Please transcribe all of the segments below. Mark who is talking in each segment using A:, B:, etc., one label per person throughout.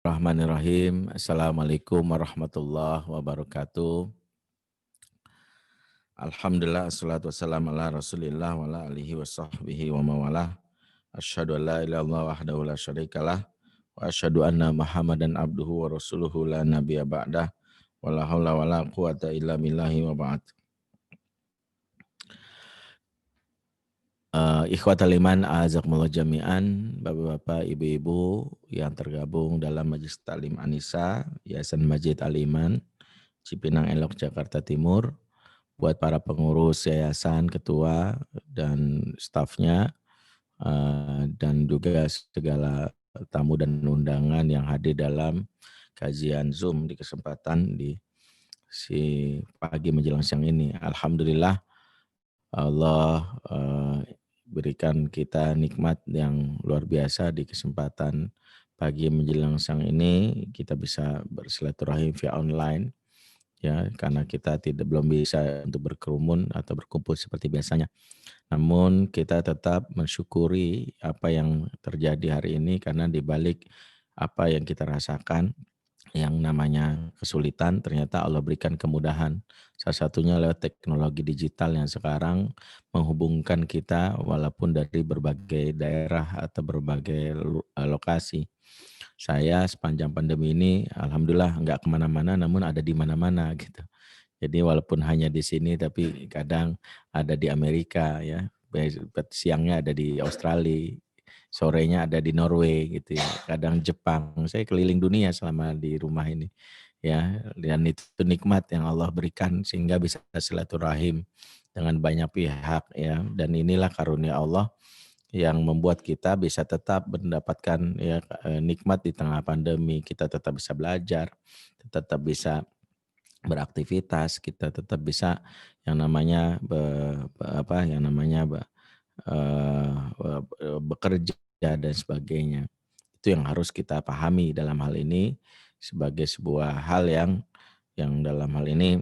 A: Bismillahirrahmanirrahim. Assalamualaikum warahmatullahi wabarakatuh. Alhamdulillah, assalatu wassalamu ala rasulillah wa ala alihi wa sahbihi wa mawalah. Asyhadu an la ilaha illallah wahdahu la syarikalah. Wa asyhadu anna muhammadan abduhu wa rasuluhu la nabiyya ba'dah. Wa la hawla wa la quwata illa billahi wa ba'd. Ikhwatal iman azakumullah jami'an, bapak-bapak, ibu-ibu yang tergabung dalam Majelis Taklim An-Nisa, Yayasan Masjid Al-Iman, Cipinang Elok, Jakarta Timur, buat para pengurus yayasan, ketua, dan stafnya, dan juga segala tamu dan undangan yang hadir dalam kajian Zoom di kesempatan di pagi menjelang siang ini. Alhamdulillah, Allah berikan kita nikmat yang luar biasa di kesempatan pagi menjelang siang ini kita bisa bersilaturahim via online ya, karena kita belum bisa untuk berkerumun atau berkumpul seperti biasanya. Namun kita tetap mensyukuri apa yang terjadi hari ini karena di balik apa yang kita rasakan yang namanya kesulitan ternyata Allah berikan kemudahan. Salah satunya lewat teknologi digital yang sekarang menghubungkan kita walaupun dari berbagai daerah atau berbagai lokasi. Saya sepanjang pandemi ini alhamdulillah nggak kemana-mana namun ada di mana-mana gitu. Jadi walaupun hanya di sini tapi kadang ada di Amerika ya, siangnya ada di Australia, sorenya ada di Norway gitu ya, kadang Jepang. Saya keliling dunia selama di rumah ini ya, dan itu nikmat yang Allah berikan sehingga bisa silaturahim dengan banyak pihak ya, dan inilah karunia Allah yang membuat kita bisa tetap mendapatkan ya nikmat di tengah pandemi. Kita tetap bisa belajar, tetap bisa beraktivitas, kita tetap bisa yang namanya bekerja dan sebagainya. Itu yang harus kita pahami dalam hal ini sebagai sebuah hal yang dalam hal ini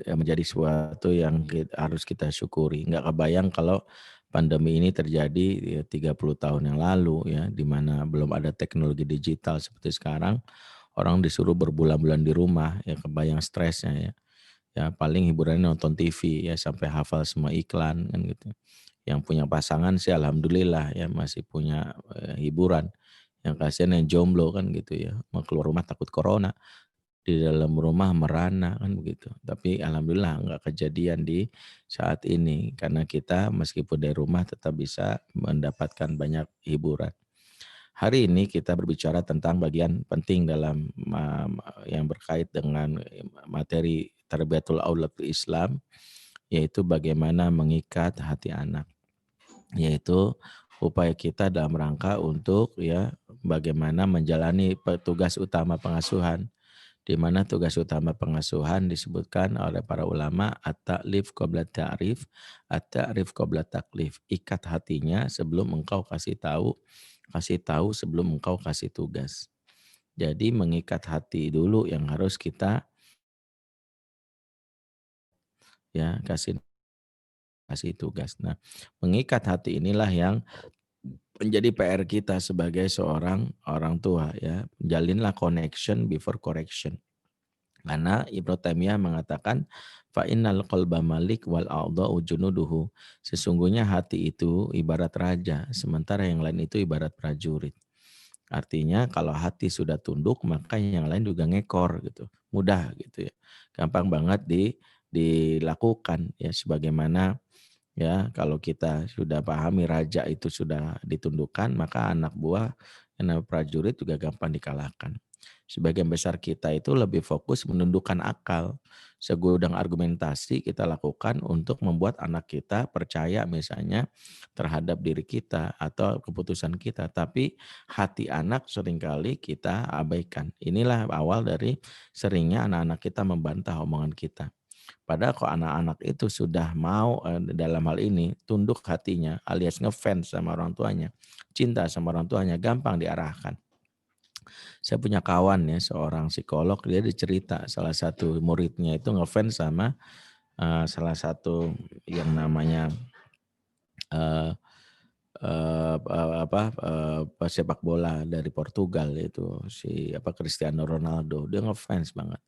A: menjadi sesuatu yang harus kita syukuri. Nggak kebayang kalau pandemi ini terjadi ya 30 tahun yang lalu ya, di mana belum ada teknologi digital seperti sekarang. Orang disuruh berbulan-bulan di rumah, ya kebayang stresnya ya. Ya paling hiburannya nonton TV ya sampai hafal semua iklan kan gitu. Yang punya pasangan sih alhamdulillah ya masih punya hiburan. Yang kasihan yang jomblo kan gitu ya, mau keluar rumah takut corona, di dalam rumah merana kan begitu. Tapi alhamdulillah nggak kejadian di saat ini karena kita meskipun dari rumah tetap bisa mendapatkan banyak hiburan. Hari ini kita berbicara tentang bagian penting dalam yang berkait dengan materi Tarbiyatul Aulad Islam, yaitu bagaimana mengikat hati anak, yaitu upaya kita dalam rangka untuk ya bagaimana menjalani tugas utama pengasuhan, di mana tugas utama pengasuhan disebutkan oleh para ulama at-ta'lif qabla ta'rif, at-ta'rif qabla taklif. Ikat hatinya sebelum engkau kasih tahu sebelum engkau kasih tugas. Jadi mengikat hati dulu yang harus kita ya kasih tugas. Nah, mengikat hati inilah yang menjadi PR kita sebagai seorang orang tua ya. Jalinlah connection before correction. Karena Ibnu Taimiyah mengatakan fa innal qalba malik wal a'dha'u junuduhu. Sesungguhnya hati itu ibarat raja, sementara yang lain itu ibarat prajurit. Artinya kalau hati sudah tunduk maka yang lain juga ngekor gitu. Mudah gitu ya. Gampang banget dilakukan ya sebagaimana ya kalau kita sudah pahami raja itu sudah ditundukkan maka anak buah yang namanya prajurit juga gampang dikalahkan. Sebagian besar kita itu lebih fokus menundukkan akal. Segudang argumentasi kita lakukan untuk membuat anak kita percaya misalnya terhadap diri kita atau keputusan kita. Tapi hati anak seringkali kita abaikan. Inilah awal dari seringnya anak-anak kita membantah omongan kita. Padahal kalau anak-anak itu sudah mau dalam hal ini tunduk hatinya alias ngefans sama orang tuanya, cinta sama orang tuanya, gampang diarahkan. Saya punya kawan ya seorang psikolog, dia dicerita salah satu muridnya itu ngefans sama salah satu yang namanya pesepak bola dari Portugal itu si Cristiano Ronaldo. Dia ngefans banget.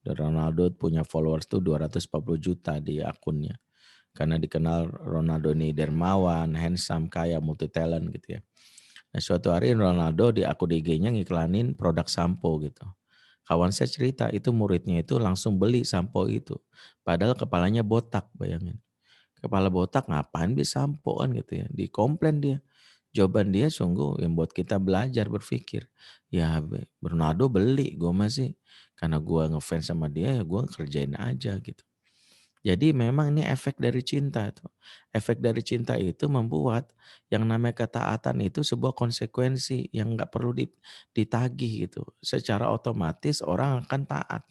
A: Dan Ronaldo punya followers tuh 240 juta di akunnya. Karena dikenal Ronaldo ini dermawan, handsome, kaya, multi talent gitu ya. Nah, suatu hari Ronaldo di akun IG-nya ngiklanin produk sampo gitu. Kawan saya cerita itu muridnya itu langsung beli sampo itu. Padahal kepalanya botak, bayangin. Kepala botak ngapain beli sampo kan gitu ya. Dikomplain dia. Jawaban dia sungguh yang buat kita belajar berpikir. Ya Ronaldo beli, gue masih karena gue ngefans sama dia ya gue kerjain aja gitu. Jadi memang ini efek dari cinta tuh. Efek dari cinta itu membuat yang namanya ketaatan itu sebuah konsekuensi yang nggak perlu ditagih gitu. Secara otomatis orang akan taat,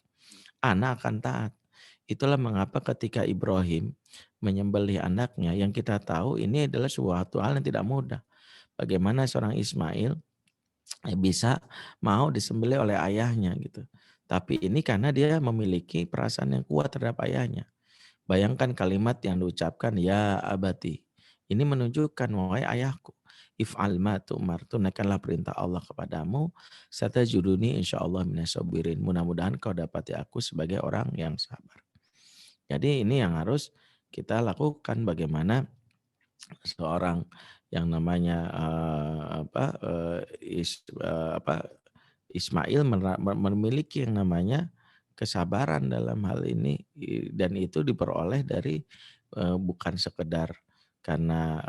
A: anak akan taat. Itulah mengapa ketika Ibrahim menyembelih anaknya yang kita tahu ini adalah suatu hal yang tidak mudah. Bagaimana seorang Ismail bisa mau disembelih oleh ayahnya gitu. Tapi ini karena dia memiliki perasaan yang kuat terhadap ayahnya. Bayangkan kalimat yang diucapkan, "Ya abati." Ini menunjukkan, "Wahai ayahku, if'al ma tu'mar." Tunaikanlah perintah Allah kepadamu, satajuduni insyaallah minasabirin. Mudah-mudahan kau dapati aku sebagai orang yang sabar. Jadi ini yang harus kita lakukan bagaimana seorang yang namanya, Ismail memiliki yang namanya kesabaran dalam hal ini, dan itu diperoleh dari, bukan sekedar karena,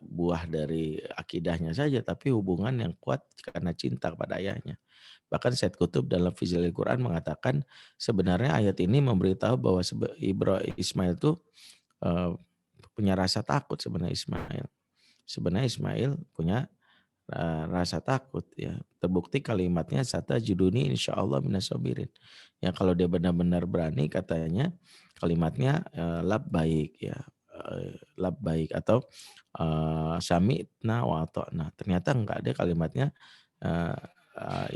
A: buah dari akidahnya saja, tapi hubungan yang kuat karena cinta kepada ayahnya. Bahkan Said Qutb dalam Fizilil Quran mengatakan, sebenarnya ayat ini memberitahu bahwa Ismail itu, eee, punya rasa takut sebenarnya Ismail. Sebenarnya Ismail punya rasa takut ya. Terbukti kalimatnya satajuduni insyaallah minasabirin. Ya kalau dia benar-benar berani katanya kalimatnya, labbaik ya, labbaik atau, sami'na wa ata'na. Ternyata enggak, dia kalimatnya, eee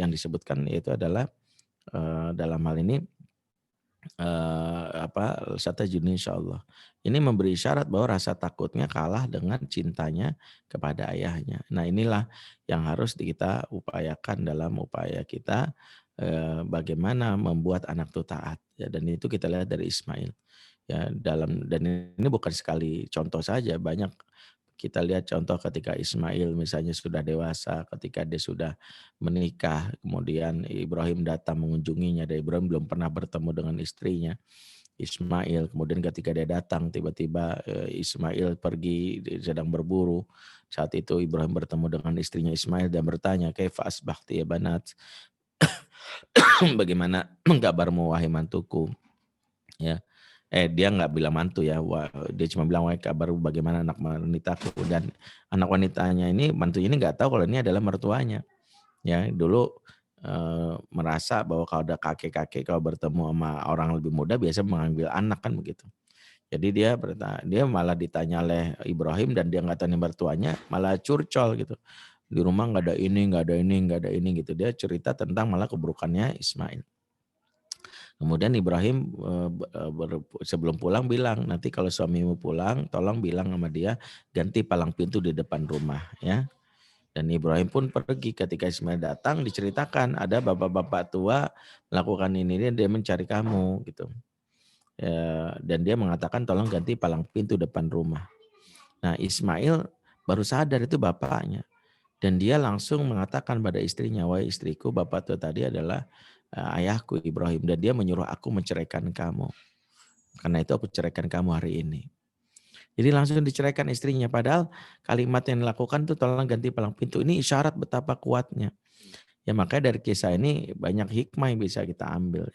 A: yang disebutkan yaitu adalah, dalam hal ini satajudni insyaallah. Ini memberi isyarat bahwa rasa takutnya kalah dengan cintanya kepada ayahnya. Nah inilah yang harus kita upayakan dalam upaya kita, bagaimana membuat anak itu taat ya, dan itu kita lihat dari Ismail. Ya dan ini bukan sekali contoh saja, banyak kita lihat contoh ketika Ismail misalnya sudah dewasa, ketika dia sudah menikah, kemudian Ibrahim datang mengunjunginya, dan Ibrahim belum pernah bertemu dengan istrinya, Ismail. Kemudian ketika dia datang, tiba-tiba Ismail pergi, sedang berburu. Saat itu Ibrahim bertemu dengan istrinya Ismail dan bertanya, "Kaifa asbahti ya banat?" Bagaimana kabarmu wahai mantuku? Ya. Dia nggak bilang mantu ya, dia cuma bilang, "Wahai kabar bagaimana anak wanitaku?" Dan anak wanitanya ini, mantunya ini nggak tahu kalau ini adalah mertuanya. Ya, dulu, merasa bahwa kalau ada kakek-kakek kalau bertemu sama orang lebih muda biasa mengambil anak kan begitu. Jadi dia malah ditanya oleh Ibrahim dan dia nggak tahu ini mertuanya, malah curcol gitu. Di rumah nggak ada ini, nggak ada ini, nggak ada ini gitu. Dia cerita tentang malah keburukannya Ismail. Kemudian Ibrahim, sebelum pulang bilang, "Nanti kalau suamimu pulang tolong bilang sama dia ganti palang pintu di depan rumah ya." Dan Ibrahim pun pergi, ketika Ismail datang diceritakan ada bapak-bapak tua melakukan ini, dia mencari kamu gitu. Dan dia mengatakan tolong ganti palang pintu depan rumah. Nah Ismail baru sadar itu bapaknya. Dan dia langsung mengatakan pada istrinya, "Wahai istriku, bapak tua tadi adalah, ayahku Ibrahim dan dia menyuruh aku menceraikan kamu. Karena itu aku ceraikan kamu hari ini." Jadi langsung diceraikan istrinya. Padahal kalimat yang dilakukan tuh tolong ganti palang pintu. Ini isyarat betapa kuatnya. Ya makanya dari kisah ini banyak hikmah yang bisa kita ambil.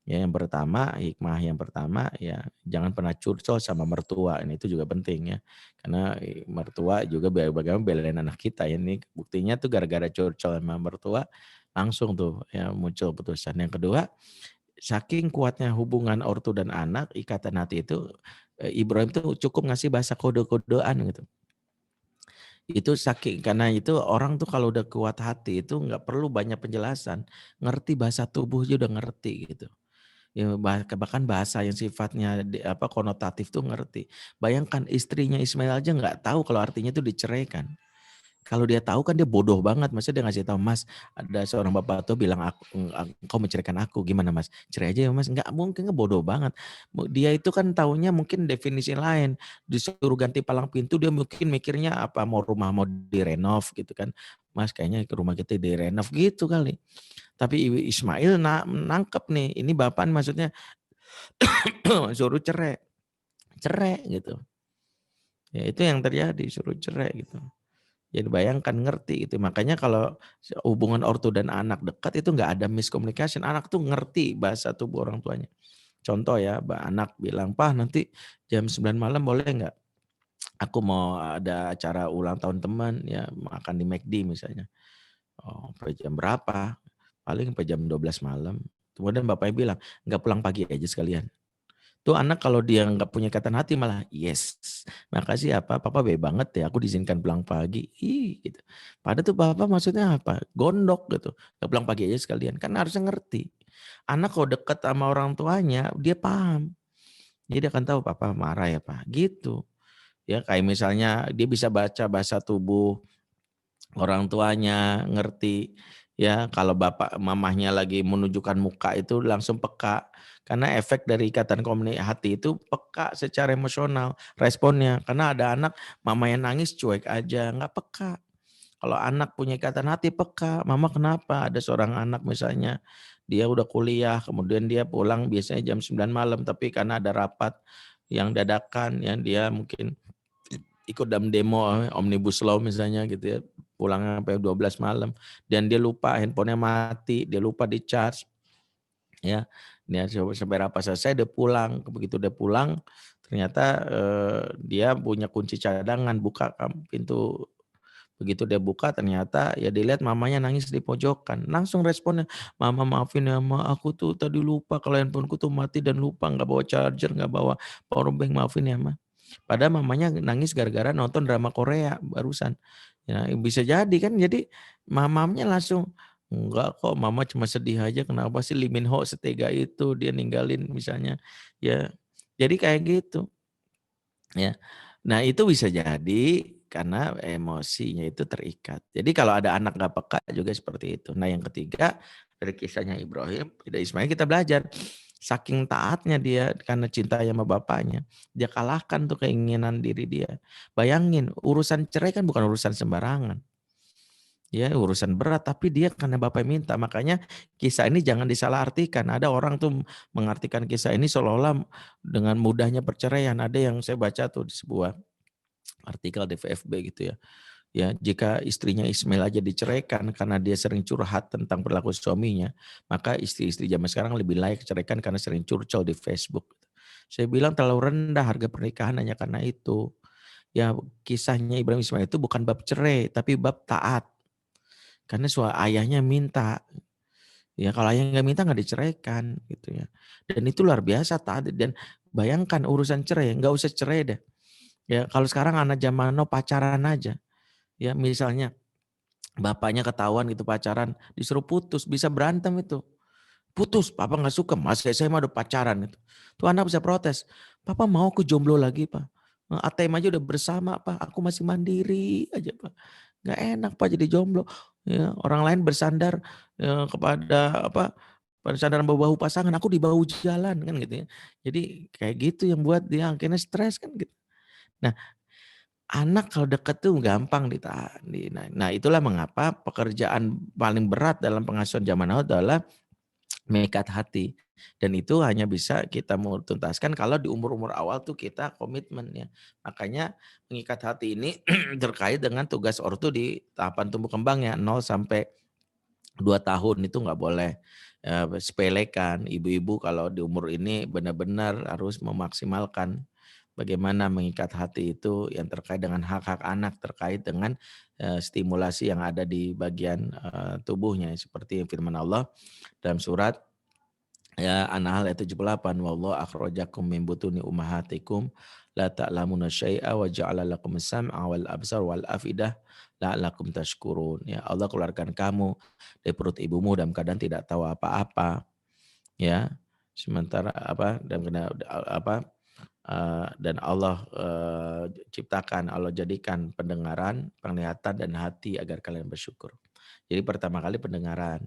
A: Ya yang pertama, hikmah yang pertama ya jangan pernah curcol sama mertua. Ini itu juga penting ya. Karena mertua juga bagaimana belain anak kita ya. Ini buktinya tuh gara-gara curcol sama mertua langsung tuh ya muncul putusan. Yang kedua, saking kuatnya hubungan ortu dan anak, ikatan hati itu, Ibrahim tuh cukup ngasih bahasa kode-kodean gitu. Itu saking karena itu orang tuh kalau udah kuat hati itu nggak perlu banyak penjelasan, ngerti bahasa tubuh aja udah ngerti gitu. Ya, bahkan bahasa yang sifatnya konotatif tuh ngerti. Bayangkan istrinya Ismail aja nggak tahu kalau artinya itu diceraikan. Kalau dia tahu kan dia bodoh banget, maksudnya dia ngasih tahu, "Mas, ada seorang bapak tuh bilang engkau menceraikan aku, gimana Mas? Cerai aja ya Mas." Nggak mungkin, kan bodoh banget. Dia itu kan taunya mungkin definisi lain, disuruh ganti palang pintu dia mungkin mikirnya apa, mau rumah mau direnov gitu kan, "Mas, kayaknya rumah kita direnov," gitu kali. Tapi Ismail nangkep nih, ini bapak maksudnya suruh cerai, cerai gitu. Ya itu yang terjadi, suruh cerai gitu. Jadi bayangkan ngerti itu. Makanya kalau hubungan ortu dan anak dekat itu nggak ada miscommunication. Anak tuh ngerti bahasa tubuh orang tuanya. Contoh ya, anak bilang, "Pak nanti jam 9 malam boleh nggak? Aku mau ada acara ulang tahun teman, ya makan di McD misalnya." "Oh, sampai jam berapa?" "Paling sampai jam 12 malam." Kemudian bapaknya bilang, "Nggak pulang pagi aja sekalian?" Tuh anak kalau dia nggak punya ikatan hati malah, "Yes, makasih ya Pak, Papa baik banget ya aku diizinkan pulang pagi." Gitu. Padahal tuh Papa maksudnya apa? Gondok gitu, nggak pulang pagi aja sekalian, kan harusnya ngerti. Anak kalau deket sama orang tuanya, dia paham. Jadi dia akan tahu, "Papa marah ya Pak," gitu. Ya kayak misalnya dia bisa baca bahasa tubuh orang tuanya, ngerti. Ya kalau bapak mamahnya lagi menunjukkan muka itu langsung peka. Karena efek dari ikatan hati itu peka secara emosional responnya. Karena ada anak mamanya nangis cuek aja, nggak peka. Kalau anak punya ikatan hati peka, "Mama kenapa?" Ada seorang anak misalnya, dia udah kuliah, kemudian dia pulang biasanya jam 9 malam, tapi karena ada rapat yang dadakan, yang dia mungkin ikut dalam demo Omnibus Law misalnya gitu ya, pulangnya sampai 12 malam dan dia lupa handphonenya mati, dia lupa di-charge ya. Dia sampai rapat selesai dia pulang, begitu dia pulang ternyata, dia punya kunci cadangan, buka pintu. Begitu dia buka ternyata ya dilihat mamanya nangis di pojokan. Langsung responnya, "Mama maafin ya Ma, aku tuh tadi lupa kalau handphoneku tuh mati dan lupa nggak bawa charger, nggak bawa power bank, maafin ya Ma." Padahal mamanya nangis gara-gara nonton drama Korea barusan. Ya bisa jadi kan, jadi mamanya langsung, "Enggak kok, mama cuma sedih aja, kenapa sih Lee Min Ho setega itu dia ninggalin," misalnya. Ya, jadi kayak gitu. Ya. Nah itu bisa jadi karena emosinya itu terikat. Jadi kalau ada anak nggak peka juga seperti itu. Nah yang ketiga dari kisahnya Ibrahim, dari Ismail kita belajar. Saking taatnya dia karena cinta sama bapaknya. Dia kalahkan tuh keinginan diri dia. Bayangin urusan cerai kan bukan urusan sembarangan. Ya urusan berat tapi dia karena bapak minta. Makanya kisah ini jangan disalahartikan. Ada orang tuh mengartikan kisah ini seolah-olah dengan mudahnya perceraian. Ada yang saya baca tuh di sebuah artikel di VFB gitu ya. Ya, jika istrinya Ismail aja diceraikan karena dia sering curhat tentang perilaku suaminya, maka istri-istri zaman sekarang lebih layak ceraikan karena sering curcol di Facebook. Saya bilang terlalu rendah harga pernikahan hanya karena itu. Ya, kisahnya Ibrahim Ismail itu bukan bab cerai, tapi bab taat. Karena ayahnya minta. Ya, kalau ayah nggak minta nggak diceraikan gitu ya. Dan itu luar biasa taat dan bayangkan urusan cerai, nggak usah cerai deh. Ya, kalau sekarang anak zaman now pacaran aja. Ya, misalnya bapaknya ketahuan gitu pacaran, disuruh putus, bisa berantem itu. "Putus, papa nggak suka, masih SMA udah pacaran," itu. Tuh anak bisa protes, "Papa mau aku jomblo lagi, Pak. ATM aja udah bersama, Pak. Aku masih mandiri aja, Pak. Nggak enak, Pak, jadi jomblo." Ya, orang lain bersandar kepada bersandar bahu-bahu pasangan, aku di bahu jalan kan gitu ya. Jadi kayak gitu yang buat dia akhirnya stres kan gitu. Nah, anak kalau deket tuh gampang nah itulah mengapa pekerjaan paling berat dalam pengasuhan zaman now adalah mengikat hati. Dan itu hanya bisa kita mau tuntaskan kalau di umur-umur awal tuh kita komitmen ya. Makanya mengikat hati ini terkait dengan tugas ortu di tahapan tumbuh kembang ya 0 sampai 2 tahun itu nggak boleh sepelekan. Ibu-ibu kalau di umur ini benar-benar harus memaksimalkan bagaimana mengikat hati itu yang terkait dengan hak-hak anak, terkait dengan stimulasi yang ada di bagian tubuhnya. Seperti firman Allah dalam surat ya An-Nahl ayat 78, "Wallahu akhrajakum min butuni ummahatikum la ta'lamuna syai'a wa ja'ala lakumus sam'a wal absar wal afidah la'allakum tashkurun." Ya Allah keluarkan kamu dari perut ibumu dalam keadaan tidak tahu apa-apa. Ya. Sementara dan Allah ciptakan, Allah jadikan pendengaran, penglihatan dan hati agar kalian bersyukur. Jadi pertama kali pendengaran,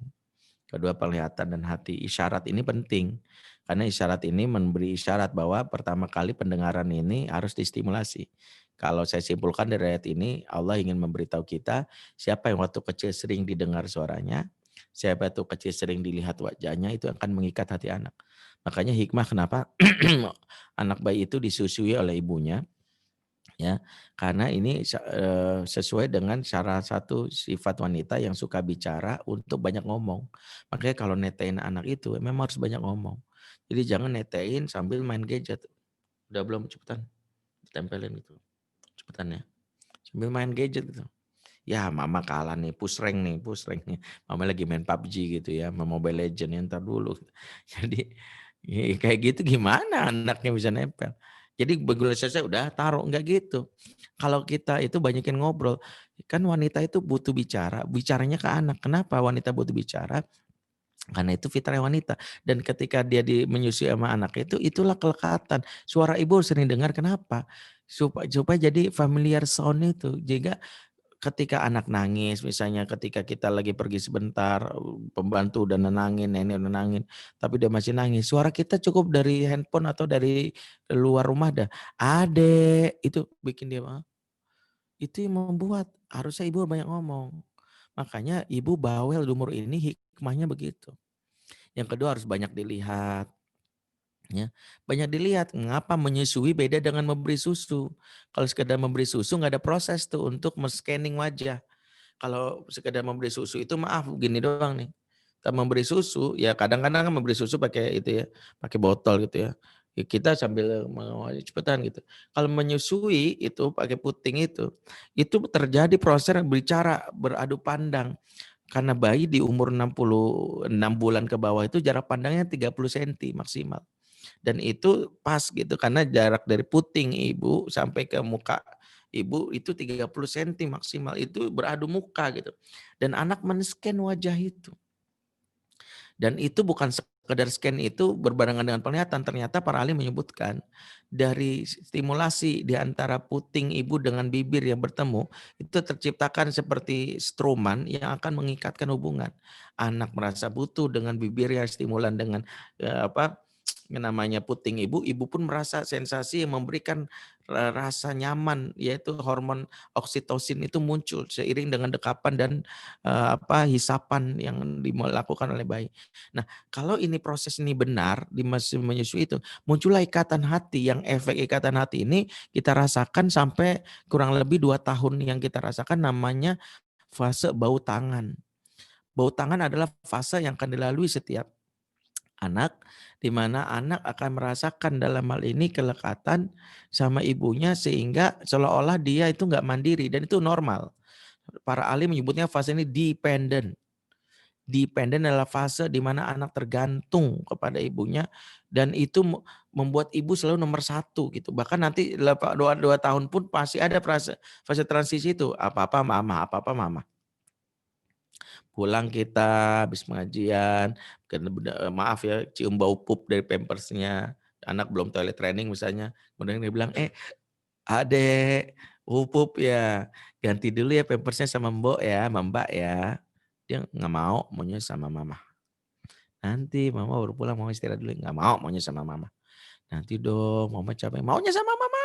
A: kedua penglihatan dan hati. Isyarat ini penting karena isyarat ini memberi isyarat bahwa pertama kali pendengaran ini harus distimulasi. Kalau saya simpulkan dari ayat ini, Allah ingin memberitahu kita siapa yang waktu kecil sering didengar suaranya, siapa itu kecil sering dilihat wajahnya, itu akan mengikat hati anak. Makanya hikmah kenapa anak bayi itu disusui oleh ibunya, ya, karena ini sesuai dengan salah satu sifat wanita yang suka bicara untuk banyak ngomong. Makanya kalau netein anak itu memang harus banyak ngomong. Jadi jangan netein sambil main gadget. Udah belum? Cepetan, tempelin gitu. Cepetan ya. Sambil main gadget gitu. Ya mama kalah nih, push rank nih. Mama lagi main PUBG gitu ya, main Mobile Legends ya, entar dulu. Jadi kayak gitu gimana anaknya bisa nempel. Jadi begitu selesai udah taruh, enggak gitu. Kalau kita itu banyakin ngobrol, kan wanita itu butuh bicara, bicaranya ke anak. Kenapa wanita butuh bicara? Karena itu fitrah wanita. Dan ketika dia menyusui sama anak itu, itulah kelekatan. Suara ibu sering dengar kenapa? Supaya jadi familiar sound itu. Jika ketika anak nangis, misalnya ketika kita lagi pergi sebentar, pembantu udah nenangin, nenek udah nenangin, tapi dia masih nangis. Suara kita cukup dari handphone atau dari luar rumah dah. Adek, itu bikin dia, itu yang membuat harusnya ibu banyak ngomong. Makanya ibu bawel di umur ini hikmahnya begitu. Yang kedua harus banyak dilihat. Ya, banyak dilihat mengapa menyusui beda dengan memberi susu. Kalau sekedar memberi susu nggak ada proses tuh untuk men-scanning wajah. Kalau sekedar memberi susu itu maaf gini doang nih. Kita memberi susu ya kadang-kadang kan memberi susu pakai itu ya, pakai botol gitu ya. Ya kita sambil mau cepetan gitu. Kalau menyusui itu pakai puting itu terjadi proses berbicara, beradu pandang. Karena bayi di umur 66 bulan ke bawah itu jarak pandangnya 30 senti maksimal. Dan itu pas gitu karena jarak dari puting ibu sampai ke muka ibu itu 30 senti maksimal, itu beradu muka gitu. Dan anak men-scan wajah itu. Dan itu bukan sekedar scan itu berbarengan dengan penglihatan, ternyata para ahli menyebutkan dari stimulasi di antara puting ibu dengan bibir yang bertemu, itu terciptakan seperti struman yang akan mengikatkan hubungan. Anak merasa butuh dengan bibir yang stimulan dengan yang namanya puting ibu, ibu pun merasa sensasi yang memberikan rasa nyaman, yaitu hormon oksitosin itu muncul seiring dengan dekapan dan hisapan yang dilakukan oleh bayi. Nah, kalau ini proses ini benar di mesin menyusui itu, muncullah ikatan hati yang efek ikatan hati ini kita rasakan sampai kurang lebih 2 tahun yang kita rasakan namanya fase bau tangan. Bau tangan adalah fase yang akan dilalui setiap anak, di mana anak akan merasakan dalam hal ini kelekatan sama ibunya sehingga seolah-olah dia itu nggak mandiri dan itu normal. Para ahli menyebutnya fase ini dependent. Dependent adalah fase di mana anak tergantung kepada ibunya dan itu membuat ibu selalu nomor satu gitu. Bahkan nanti 2 tahun pun pasti ada fase transisi itu. Apa-apa mama, apa-apa mama. Pulang kita habis pengajian, maaf ya cium bau pup dari pampersnya, anak belum toilet training misalnya, kemudian dia bilang, adek, pup ya, ganti dulu ya pampersnya sama mbok ya, sama mbak ya. Dia nggak mau, maunya sama mama. Nanti mama baru pulang, mama istirahat dulu, nggak mau, maunya sama mama. Nanti dong, mama capek, maunya sama mama.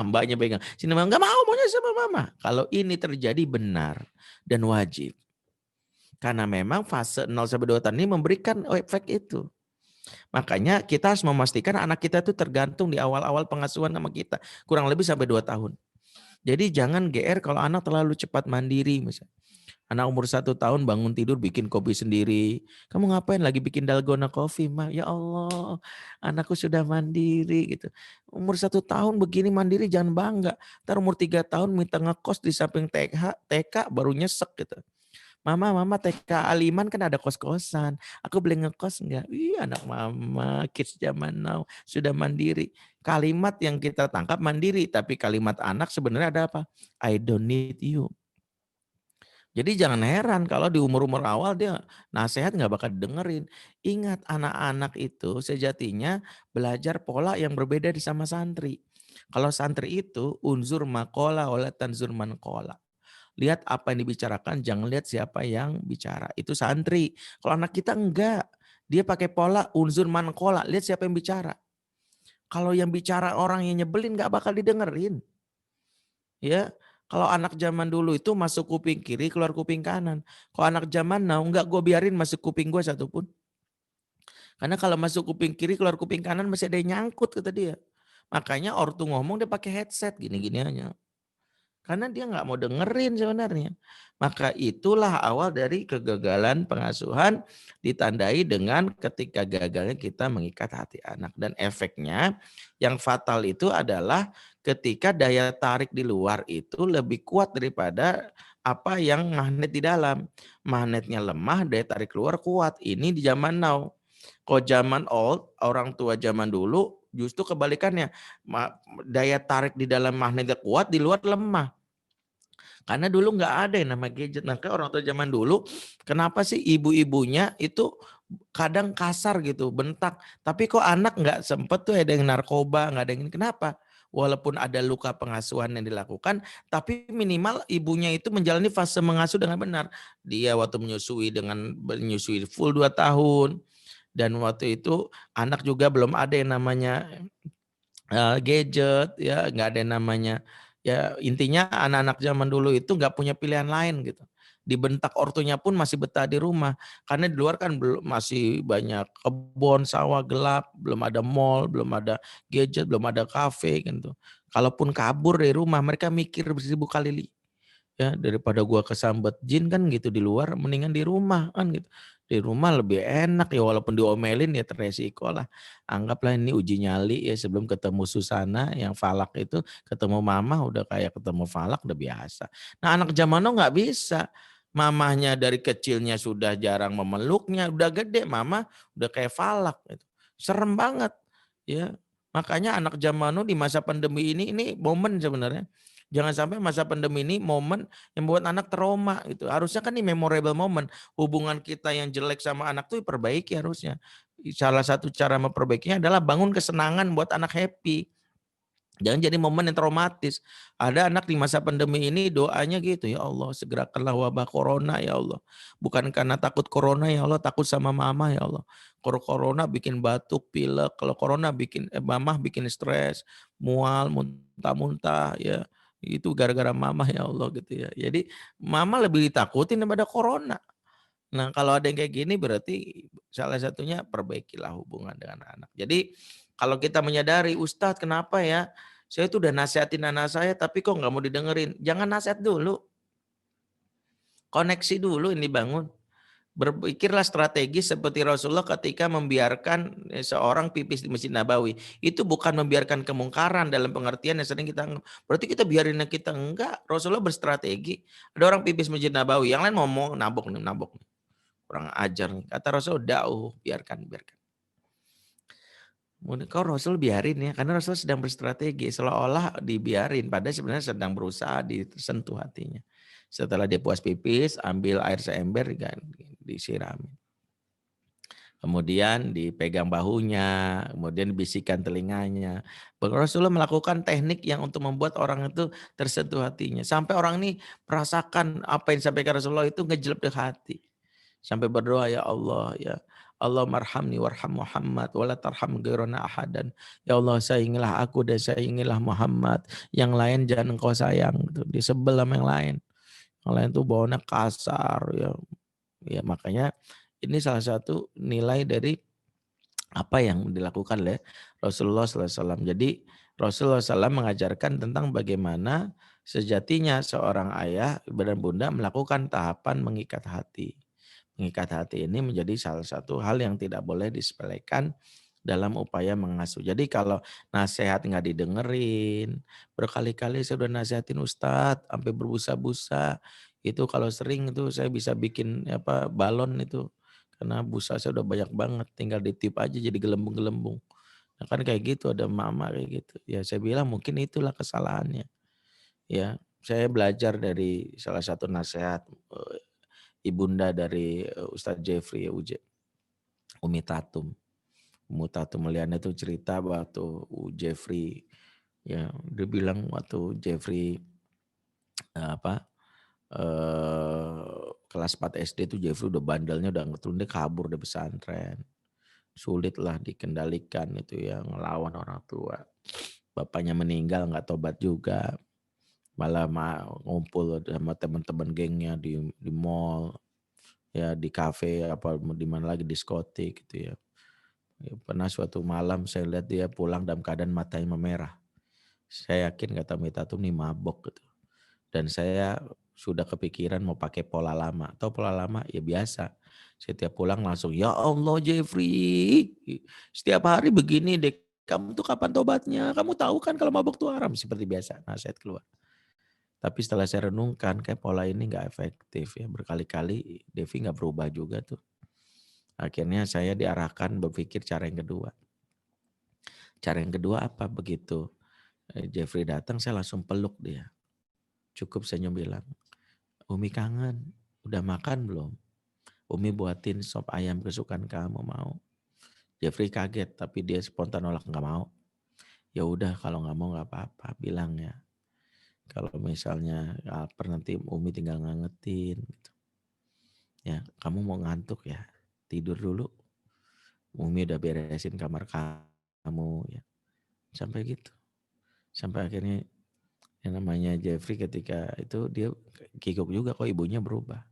A: Mbaknya pegang, sini mama, nggak mau, maunya sama mama. Kalau ini terjadi benar dan wajib. Karena memang fase 0 sampai 2 tahun ini memberikan efek itu. Makanya kita harus memastikan anak kita itu tergantung di awal-awal pengasuhan sama kita. Kurang lebih sampai 2 tahun. Jadi jangan GR kalau anak terlalu cepat mandiri misalnya. Anak umur 1 tahun bangun tidur bikin kopi sendiri. Kamu ngapain lagi bikin dalgona coffee, Ma? Ya Allah, anakku sudah mandiri gitu. Umur 1 tahun begini mandiri jangan bangga. Ntar umur 3 tahun minta ngekos di samping TK baru nyesek gitu. Mama TK Aliman kan ada kos-kosan. Aku boleh ngekos enggak? Ih, anak mama, kids zaman now sudah mandiri. Kalimat yang kita tangkap mandiri, tapi kalimat anak sebenarnya ada apa? I don't need you. Jadi jangan heran kalau di umur-umur awal dia nasehat nggak bakal didengerin. Ingat anak-anak itu sejatinya belajar pola yang berbeda di sama santri. Kalau santri itu unzur makola wala tanzur man kola. Lihat apa yang dibicarakan, jangan lihat siapa yang bicara. Itu santri. Kalau anak kita enggak. Dia pakai pola unzur man kola. Lihat siapa yang bicara. Kalau yang bicara orang yang nyebelin nggak bakal didengerin. Ya, kalau anak zaman dulu itu masuk kuping kiri, keluar kuping kanan. Kalau anak zaman now enggak gue biarin masuk kuping gue satupun. Karena kalau masuk kuping kiri, keluar kuping kanan masih ada yang nyangkut kata dia. Makanya ortu ngomong dia pakai headset gini-gini aja. Karena dia nggak mau dengerin sebenarnya. Maka itulah awal dari kegagalan pengasuhan ditandai dengan ketika gagalnya kita mengikat hati anak. Dan efeknya yang fatal itu adalah ketika daya tarik di luar itu lebih kuat daripada apa yang magnet di dalam. Magnetnya lemah, daya tarik keluar kuat. Ini di zaman now. Kalau zaman old, orang tua zaman dulu justru kebalikannya. Daya tarik di dalam magnetnya kuat, di luar lemah. Karena dulu nggak ada yang nama gadget. Nah, orang tua zaman dulu, kenapa sih ibu-ibunya itu kadang kasar gitu, bentak. Tapi kok anak nggak sempet tuh ada yang narkoba, nggak ada yang ini. Kenapa? Walaupun ada luka pengasuhan yang dilakukan, tapi minimal ibunya itu menjalani fase mengasuh dengan benar. Dia waktu menyusui full 2 tahun. Dan waktu itu anak juga belum ada yang namanya gadget ya, nggak ada yang namanya ya intinya anak-anak zaman dulu itu nggak punya pilihan lain gitu. Dibentak ortunya pun masih betah di rumah. Karena di luar kan belum masih banyak kebun, sawah gelap, belum ada mall, belum ada gadget, belum ada kafe gitu. Kalaupun kabur dari rumah mereka mikir beribu kali ya daripada gua kesambet jin kan gitu di luar mendingan di rumah kan gitu. Di rumah lebih enak ya walaupun diomelin ya terresiko lah. Anggaplah ini uji nyali ya sebelum ketemu Susana yang falak itu ketemu mama udah kayak ketemu falak udah biasa. Nah anak zaman now nggak bisa. Mamahnya dari kecilnya sudah jarang memeluknya, udah gede mama udah kayak falak gitu. Serem banget ya. Makanya anak zaman now di masa pandemi ini momen sebenarnya. Jangan sampai masa pandemi ini momen yang membuat anak trauma gitu. Harusnya kan ini memorable moment. Hubungan kita yang jelek sama anak tuh diperbaiki harusnya. Salah satu cara memperbaikinya adalah bangun kesenangan buat anak happy. Jangan jadi momen yang traumatis. Ada anak di masa pandemi ini doanya gitu, ya Allah segerakanlah wabah corona ya Allah. Bukan karena takut corona ya Allah, takut sama mama ya Allah. Kalau corona bikin batuk, pilek, kalau corona bikin mamah bikin stres, mual, muntah-muntah ya. Itu gara-gara mama ya Allah gitu ya. Jadi mama lebih ditakutin daripada corona. Nah, kalau ada yang kayak gini berarti salah satunya perbaikilah hubungan dengan anak. Jadi kalau kita menyadari, Ustadz kenapa ya, saya tuh udah nasihatin anak saya tapi kok nggak mau didengerin. Jangan nasihat dulu, koneksi dulu ini bangun. Berpikirlah strategis seperti Rasulullah ketika membiarkan seorang pipis di Masjid Nabawi. Itu bukan membiarkan kemungkaran dalam pengertian yang sering kita anggap. Berarti kita biarin kita enggak. Rasulullah berstrategi. Ada orang pipis Masjid Nabawi, yang lain ngomong nabok nih, nabok. Kurang ajar nih. Kata Rasul, "Da'uh, biarkan, biarkan." Kau Rasul biarin ya, karena Rasul sedang berstrategi, seolah-olah dibiarin, padahal sebenarnya sedang berusaha disentuh hatinya. Setelah dia puas pipis, ambil air seember, disiramin. Kemudian dipegang bahunya, kemudian bisikan telinganya. Rasulullah melakukan teknik yang untuk membuat orang itu tersentuh hatinya. Sampai orang ini merasakan apa yang disampaikan Rasulullah itu ngejelep di hati. Sampai berdoa, ya Allah, ya Allah marhamni warham Muhammad wala tarham ghairana ahadan. Ya Allah sayangilah aku dan sayangilah Muhammad. Yang lain jangan engkau sayang. Gitu. Disebel sama yang lain. Yang lain tuh bawanya kasar. Ya, ya makanya ini salah satu nilai dari apa yang dilakukan oleh Rasulullah SAW. Jadi Rasulullah SAW mengajarkan tentang bagaimana sejatinya seorang ayah dan bunda melakukan tahapan mengikat hati. Mengikat hati ini menjadi salah satu hal yang tidak boleh disepelekan dalam upaya mengasuh. Jadi kalau nasihat nggak didengerin, berkali-kali saya udah nasihatin Ustadz sampai berbusa-busa. Itu kalau sering itu saya bisa bikin balon itu. Karena busa saya udah banyak banget, tinggal ditiup aja jadi gelembung-gelembung. Nah kan kayak gitu ada mama kayak gitu. Ya saya bilang mungkin itulah kesalahannya. Ya saya belajar dari salah satu nasihat ibunda dari Ustadz Jeffrey Umi Tatum. Umi Tatum Mulyana itu cerita waktu Jeffrey, ya dia bilang waktu Jeffrey apa kelas 4 SD itu Jeffrey udah bandelnya udah ngetelun, dia kabur dari pesantren. Sulit lah dikendalikan itu yang ngelawan orang tua. Bapaknya meninggal nggak tobat juga. Malah ngumpul sama teman-teman gengnya di mall, ya di kafe apa di mana lagi diskotik gitu ya. Ya, pernah suatu malam saya lihat dia pulang dalam keadaan matanya memerah. Saya yakin kata Mita tuh nih mabok gitu. Dan saya sudah kepikiran mau pakai pola lama. Atau pola lama ya biasa. Setiap pulang langsung, ya Allah Jeffrey, setiap hari begini deh. Kamu tuh kapan tobatnya? Kamu tahu kan kalau mabok tuh haram. Seperti biasa nasihat keluar. Tapi setelah saya renungkan kayak pola ini nggak efektif ya. Berkali-kali Devi nggak berubah juga tuh. Akhirnya saya diarahkan berpikir cara yang kedua. Cara yang kedua apa? Begitu Jeffrey datang saya langsung peluk dia. Cukup senyum bilang, Umi kangen, udah makan belum? Umi buatin sop ayam kesukaan kamu mau. Jeffrey kaget tapi dia spontan nolak nggak mau. Ya udah kalau nggak mau nggak apa-apa bilang ya. Kalau misalnya lapar nanti Umi tinggal ngangetin. Gitu. Ya kamu mau ngantuk ya tidur dulu. Umi udah beresin kamar kamu ya. Sampai gitu. Sampai akhirnya yang namanya Jeffrey ketika itu dia kikuk juga kok ibunya berubah.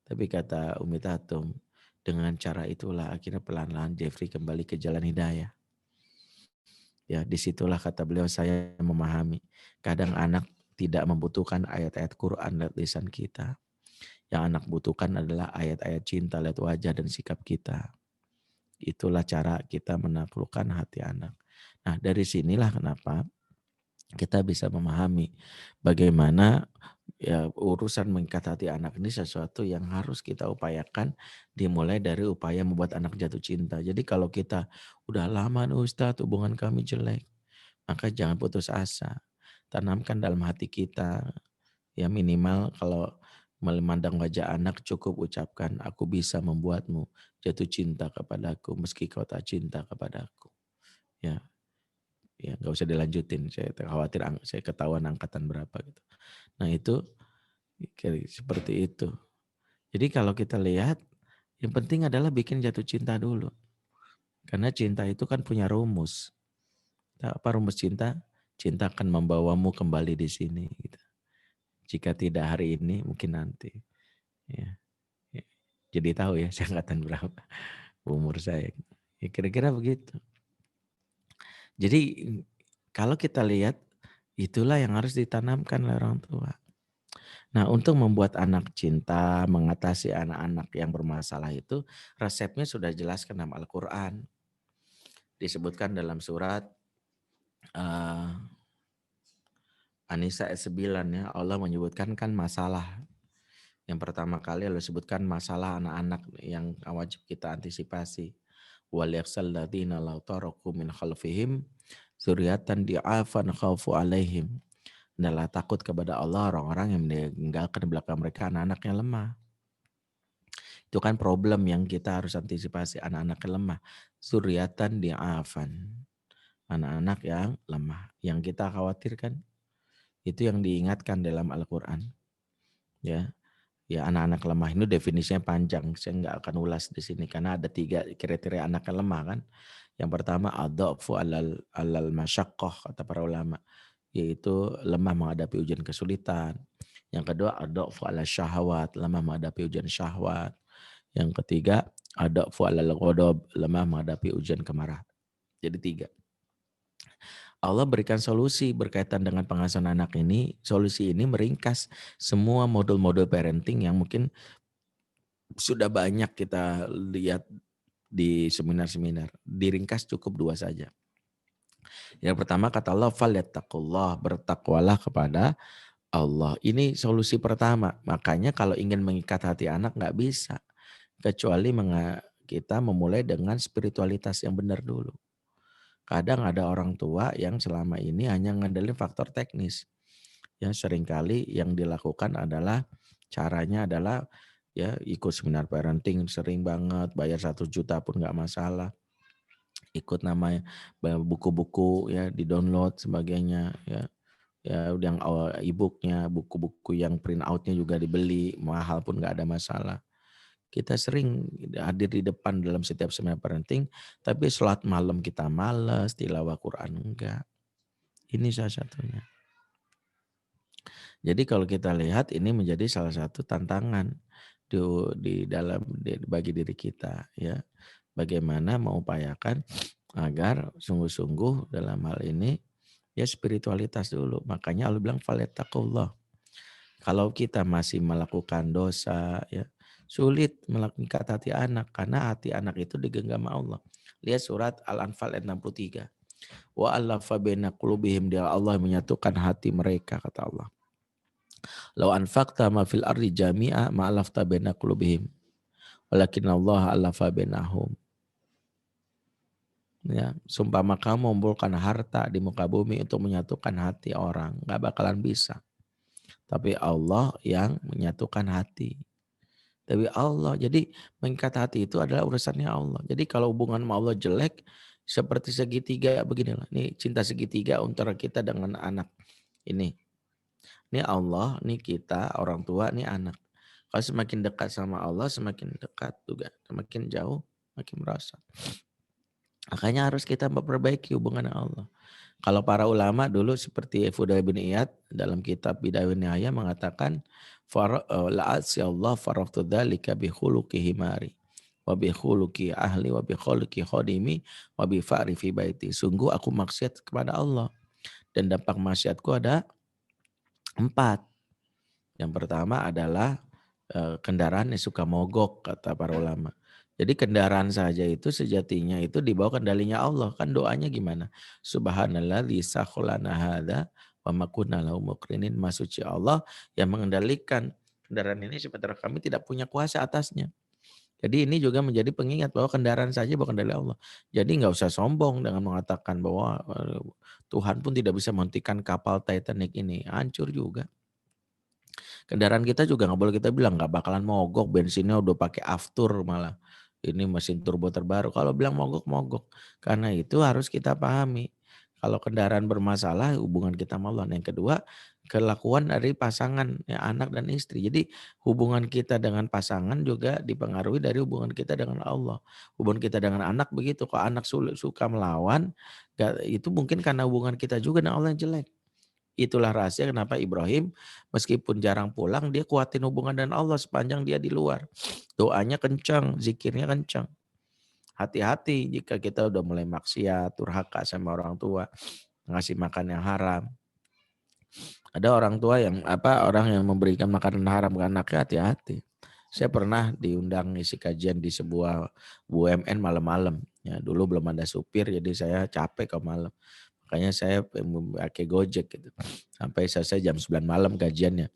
A: Tapi kata Umi Tatum, dengan cara itulah akhirnya pelan-pelan Jeffrey kembali ke jalan hidayah. Ya disitulah kata beliau saya memahami. Kadang anak tidak membutuhkan ayat-ayat Quran lewat lisan kita. Yang anak butuhkan adalah ayat-ayat cinta lewat wajah dan sikap kita. Itulah cara kita menaklukkan hati anak. Nah dari sinilah kenapa kita bisa memahami bagaimana ya urusan mengikat hati anak ini sesuatu yang harus kita upayakan dimulai dari upaya membuat anak jatuh cinta. Jadi kalau kita udah lama nih Ustadz hubungan kami jelek, maka jangan putus asa. Tanamkan dalam hati kita ya minimal kalau memandang wajah anak cukup ucapkan aku bisa membuatmu jatuh cinta kepadaku meski kau tak cinta kepadaku. Ya, ya nggak usah dilanjutin. Saya khawatir saya ketahuan angkatan berapa gitu. Nah itu seperti itu. Jadi kalau kita lihat, yang penting adalah bikin jatuh cinta dulu. Karena cinta itu kan punya rumus. Apa rumus cinta? Cinta akan membawamu kembali di sini. Gitu. Jika tidak hari ini, mungkin nanti. Ya. Ya. Jadi tahu ya, saya angkatan berapa umur saya. Ya, kira-kira begitu. Jadi kalau kita lihat, itulah yang harus ditanamkan oleh orang tua. Nah, untuk membuat anak cinta, mengatasi anak-anak yang bermasalah itu, resepnya sudah jelaskan dalam Al-Quran. Disebutkan dalam surat An-Nisa ayat 9 ya, Allah menyebutkan kan masalah. Yang pertama kali Allah sebutkan masalah anak-anak yang wajib kita antisipasi. وَلْيَخْشَى الَّذِينَ لَوْ تَرَكُوا مِنْ خَلْفِهِمْ ذُرِّيَّةً ضِعَافًا خَافُوا عَلَيْهِمْ. Adalah takut kepada Allah orang-orang yang meninggalkan di belakang mereka anak-anak yang lemah. Itu kan problem yang kita harus antisipasi anak-anak yang lemah. Zuriatan di'afan. Anak-anak yang lemah. Yang kita khawatirkan itu yang diingatkan dalam Al-Quran. Ya, ya anak-anak lemah ini definisinya panjang. Saya nggak akan ulas di sini karena ada 3 kriteria anak yang lemah kan. Yang pertama adhafu alal masyaqqah kata para ulama, yaitu lemah menghadapi ujian kesulitan. Yang kedua adhafu ala syahwat, lemah menghadapi ujian syahwat. Yang ketiga adhafu alal ghadab, lemah menghadapi ujian kemarahan. Jadi 3. Allah berikan solusi berkaitan dengan pengasuhan anak ini. Solusi ini meringkas semua modul-modul parenting yang mungkin sudah banyak kita lihat di seminar-seminar. Diringkas cukup 2 saja. Yang pertama kata Allah, falyattaqullah, bertakwalah kepada Allah. Ini solusi pertama. Makanya kalau ingin mengikat hati anak nggak bisa. Kecuali kita memulai dengan spiritualitas yang benar dulu. Kadang ada orang tua yang selama ini hanya ngandelin faktor teknis. Ya, seringkali yang dilakukan adalah caranya adalah ya ikut seminar parenting sering banget, bayar 1 juta pun nggak masalah. Ikut namanya buku-buku ya di-download sebagainya ya. Ya yang e-book-nya, buku-buku yang print out-nya juga dibeli, mahal pun nggak ada masalah. Kita sering hadir di depan dalam setiap seminar parenting, tapi sholat malam kita malas, tilawah Quran enggak. Ini salah satunya. Jadi kalau kita lihat ini menjadi salah satu tantangan bagi diri kita ya. Bagaimana mengupayakan agar sungguh-sungguh dalam hal ini ya spiritualitas dulu. Makanya Allah bilang falettaqullah. Kalau kita masih melakukan dosa ya sulit melakukan hati anak karena hati anak itu digenggam Allah. Lihat surat Al-Anfal ayat 63. Wa allafa baina qulubihim, dia Allah menyatukan hati mereka kata Allah. Lau anfaqta ma fil ardi jami'a ma alafta baina qulubihim. Walakin Allah alafa bainahum. Ya, sumpama kamu mengumpulkan harta di muka bumi untuk menyatukan hati orang, nggak bakalan bisa. Tapi Allah yang menyatukan hati. Tapi Allah, jadi mengikat hati itu adalah urusannya Allah. Jadi kalau hubungan sama Allah jelek, seperti segitiga beginilah. Ini cinta segitiga antara kita dengan anak. Ini Allah, ini kita, orang tua, ini anak. Kalau semakin dekat sama Allah, semakin dekat juga. Semakin jauh, makin merasa. Makanya harus kita memperbaiki hubungan dengan Allah. Kalau para ulama dulu seperti Fudail bin Iyad dalam kitab Bidayah Nihayah mengatakan la'asi Allah faraqtu dzalika bi khuluqi himari wa bi khuluqi ahli wa bi khuluqi khadimi wa bi fa'ri fi baiti. Sungguh aku maksiat kepada Allah dan dampak maksiatku ada 4. Yang pertama adalah kendaraan yang suka mogok kata para ulama. Jadi kendaraan saja itu sejatinya itu dibawa kendalinya Allah. Kan doanya gimana? Subhanalladzi sakholana hadza wa ma kunna lahu muqrinin. Maha suci Allah yang mengendalikan kendaraan ini sementara kami tidak punya kuasa atasnya. Jadi ini juga menjadi pengingat bahwa kendaraan saja bukan dari Allah. Jadi nggak usah sombong dengan mengatakan bahwa Tuhan pun tidak bisa menghentikan kapal Titanic ini. Hancur juga. Kendaraan kita juga nggak boleh kita bilang nggak bakalan mogok, bensinnya udah pakai aftur malah. Ini mesin turbo terbaru. Kalau bilang mogok, mogok. Karena itu harus kita pahami. Kalau kendaraan bermasalah, hubungan kita sama Allah. Yang kedua, kelakuan dari pasangan, ya, anak dan istri. Jadi hubungan kita dengan pasangan juga dipengaruhi dari hubungan kita dengan Allah. Hubungan kita dengan anak begitu. Kalau anak suka melawan, itu mungkin karena hubungan kita juga dengan Allah yang jelek. Itulah rahasia kenapa Ibrahim meskipun jarang pulang dia kuatin hubungan dengan Allah sepanjang dia di luar. Doanya kencang, zikirnya kencang. Hati-hati jika kita udah mulai maksiat, durhaka sama orang tua, ngasih makan yang haram. Ada orang tua orang yang memberikan makanan haram ke anaknya, hati-hati. Saya pernah diundang isi kajian di sebuah BUMN malam-malam. Ya, dulu belum ada supir jadi saya capek ke malam. Makanya saya pakai Gojek gitu. Sampai selesai jam 9 malam kajiannya.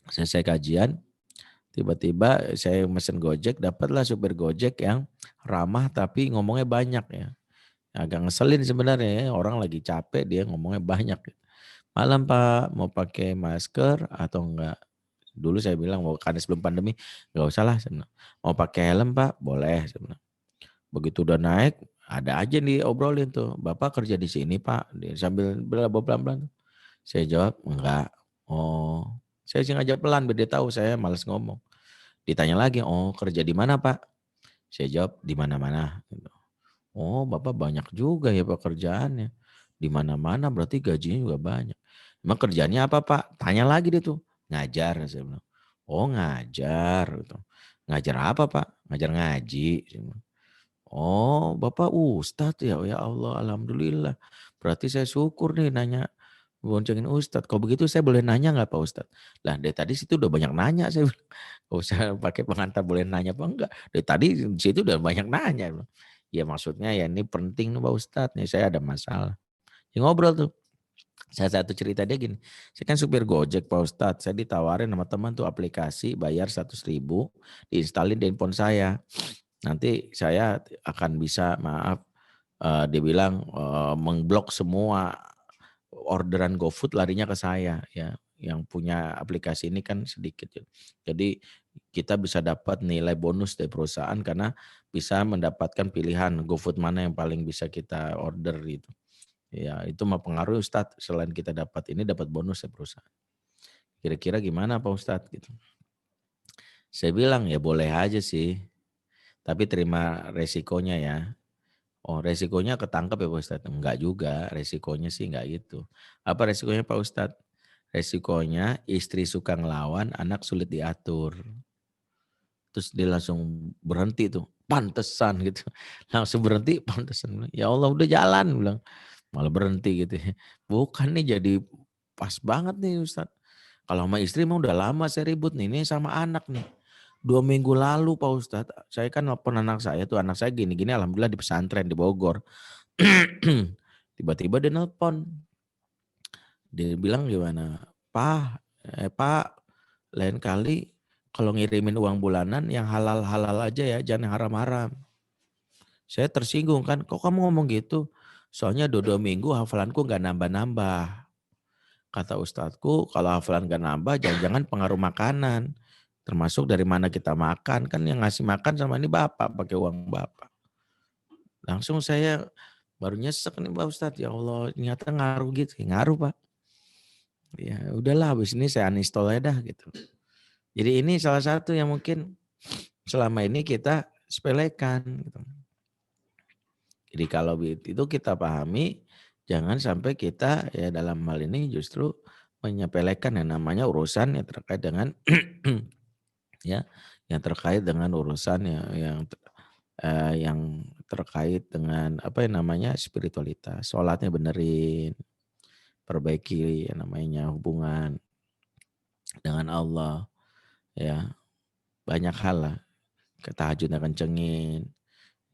A: Selesai kajian, tiba-tiba saya mesen Gojek, dapatlah supir Gojek yang ramah tapi ngomongnya banyak ya. Agak ngeselin sebenarnya ya, orang lagi capek dia ngomongnya banyak. Malam Pak, mau pakai masker atau enggak? Dulu saya bilang mau karena sebelum pandemi, enggak usah lah. Mau pakai helm Pak? Boleh. Begitu udah naik, ada aja nih obrolin tuh. Bapak kerja di sini Pak, dia sambil pelan-pelan. Saya jawab, enggak. Oh, saya sengaja pelan biar dia tahu saya malas ngomong. Ditanya lagi, oh kerja di mana Pak? Saya jawab, di mana-mana. Oh, Bapak banyak juga ya pekerjaannya. Di mana-mana berarti gajinya juga banyak. Emang kerjanya apa Pak? Tanya lagi dia tuh. Ngajar, saya bilang. Oh ngajar. Gitu. Ngajar apa Pak? Ngajar ngaji. Saya bilang. Oh, Bapak ustadz ya? Ya Allah, alhamdulillah. Berarti saya syukur nih nanya boncengin ustadz. Kalau begitu saya boleh nanya nggak Pak Ustadz? Lah dari tadi situ udah banyak nanya saya bilang. Nggak usah pakai pengantar boleh nanya apa enggak. Dari tadi di situ udah banyak nanya. Ya maksudnya ya ini penting nih Pak Ustadz. Nih saya ada masalah. Ya ngobrol tuh. Saya satu cerita dia gini. Saya kan supir Gojek Pak Ustadz. Saya ditawarin sama teman tuh aplikasi bayar 100.000 diinstalin di handphone saya. Nanti saya akan bisa dia bilang memblok semua orderan GoFood larinya ke saya ya. Yang punya aplikasi ini kan sedikit. Jadi kita bisa dapat nilai bonus dari perusahaan karena bisa mendapatkan pilihan GoFood mana yang paling bisa kita order gitu. Ya itu mempengaruhi Ustadz, selain kita dapat ini dapat bonus dari perusahaan. Kira-kira gimana Pak Ustadz gitu. Saya bilang ya boleh aja sih, tapi terima resikonya ya. Oh resikonya ketangkep ya Pak Ustadz? Enggak juga, resikonya sih enggak gitu. Apa resikonya Pak Ustadz? Resikonya istri suka ngelawan, anak sulit diatur. Terus dia langsung berhenti tuh, pantesan gitu. Langsung berhenti, pantesan. Ya Allah udah jalan, bilang. Malah berhenti gitu ya. Bukan nih jadi pas banget nih Ustadz. Kalau sama istri mah udah lama saya ribut nih, ini sama anak nih. 2 minggu lalu Pak Ustadz, saya kan nelfon anak saya gini-gini alhamdulillah di pesantren di Bogor. Tiba-tiba dia nelpon. Dia bilang gimana, Pak, lain kali kalau ngirimin uang bulanan yang halal-halal aja ya, jangan yang haram-haram. Saya tersinggung kan, kok kamu ngomong gitu? Soalnya 2 minggu hafalanku nggak nambah-nambah. Kata ustadku, kalau hafalan nggak nambah, jangan-jangan pengaruh makanan. Termasuk dari mana kita makan, kan yang ngasih makan sama ini bapak, pakai uang bapak. Langsung saya baru nyesek nih Pak Ustadz, ya Allah ternyata ngaruh gitu, ya ngaruh Pak. Ya udahlah habis ini saya uninstall aja dah gitu. Jadi ini salah satu yang mungkin selama ini kita sepelekan. Gitu. Jadi kalau itu kita pahami, jangan sampai kita ya dalam hal ini justru menyepelekan yang namanya urusan yang terkait dengan ya yang terkait dengan urusan yang terkait dengan apa yang namanya spiritualitas. Sholatnya benerin, perbaiki yang namanya hubungan dengan Allah, ya banyak hal lah. Tahajudnya kencengin,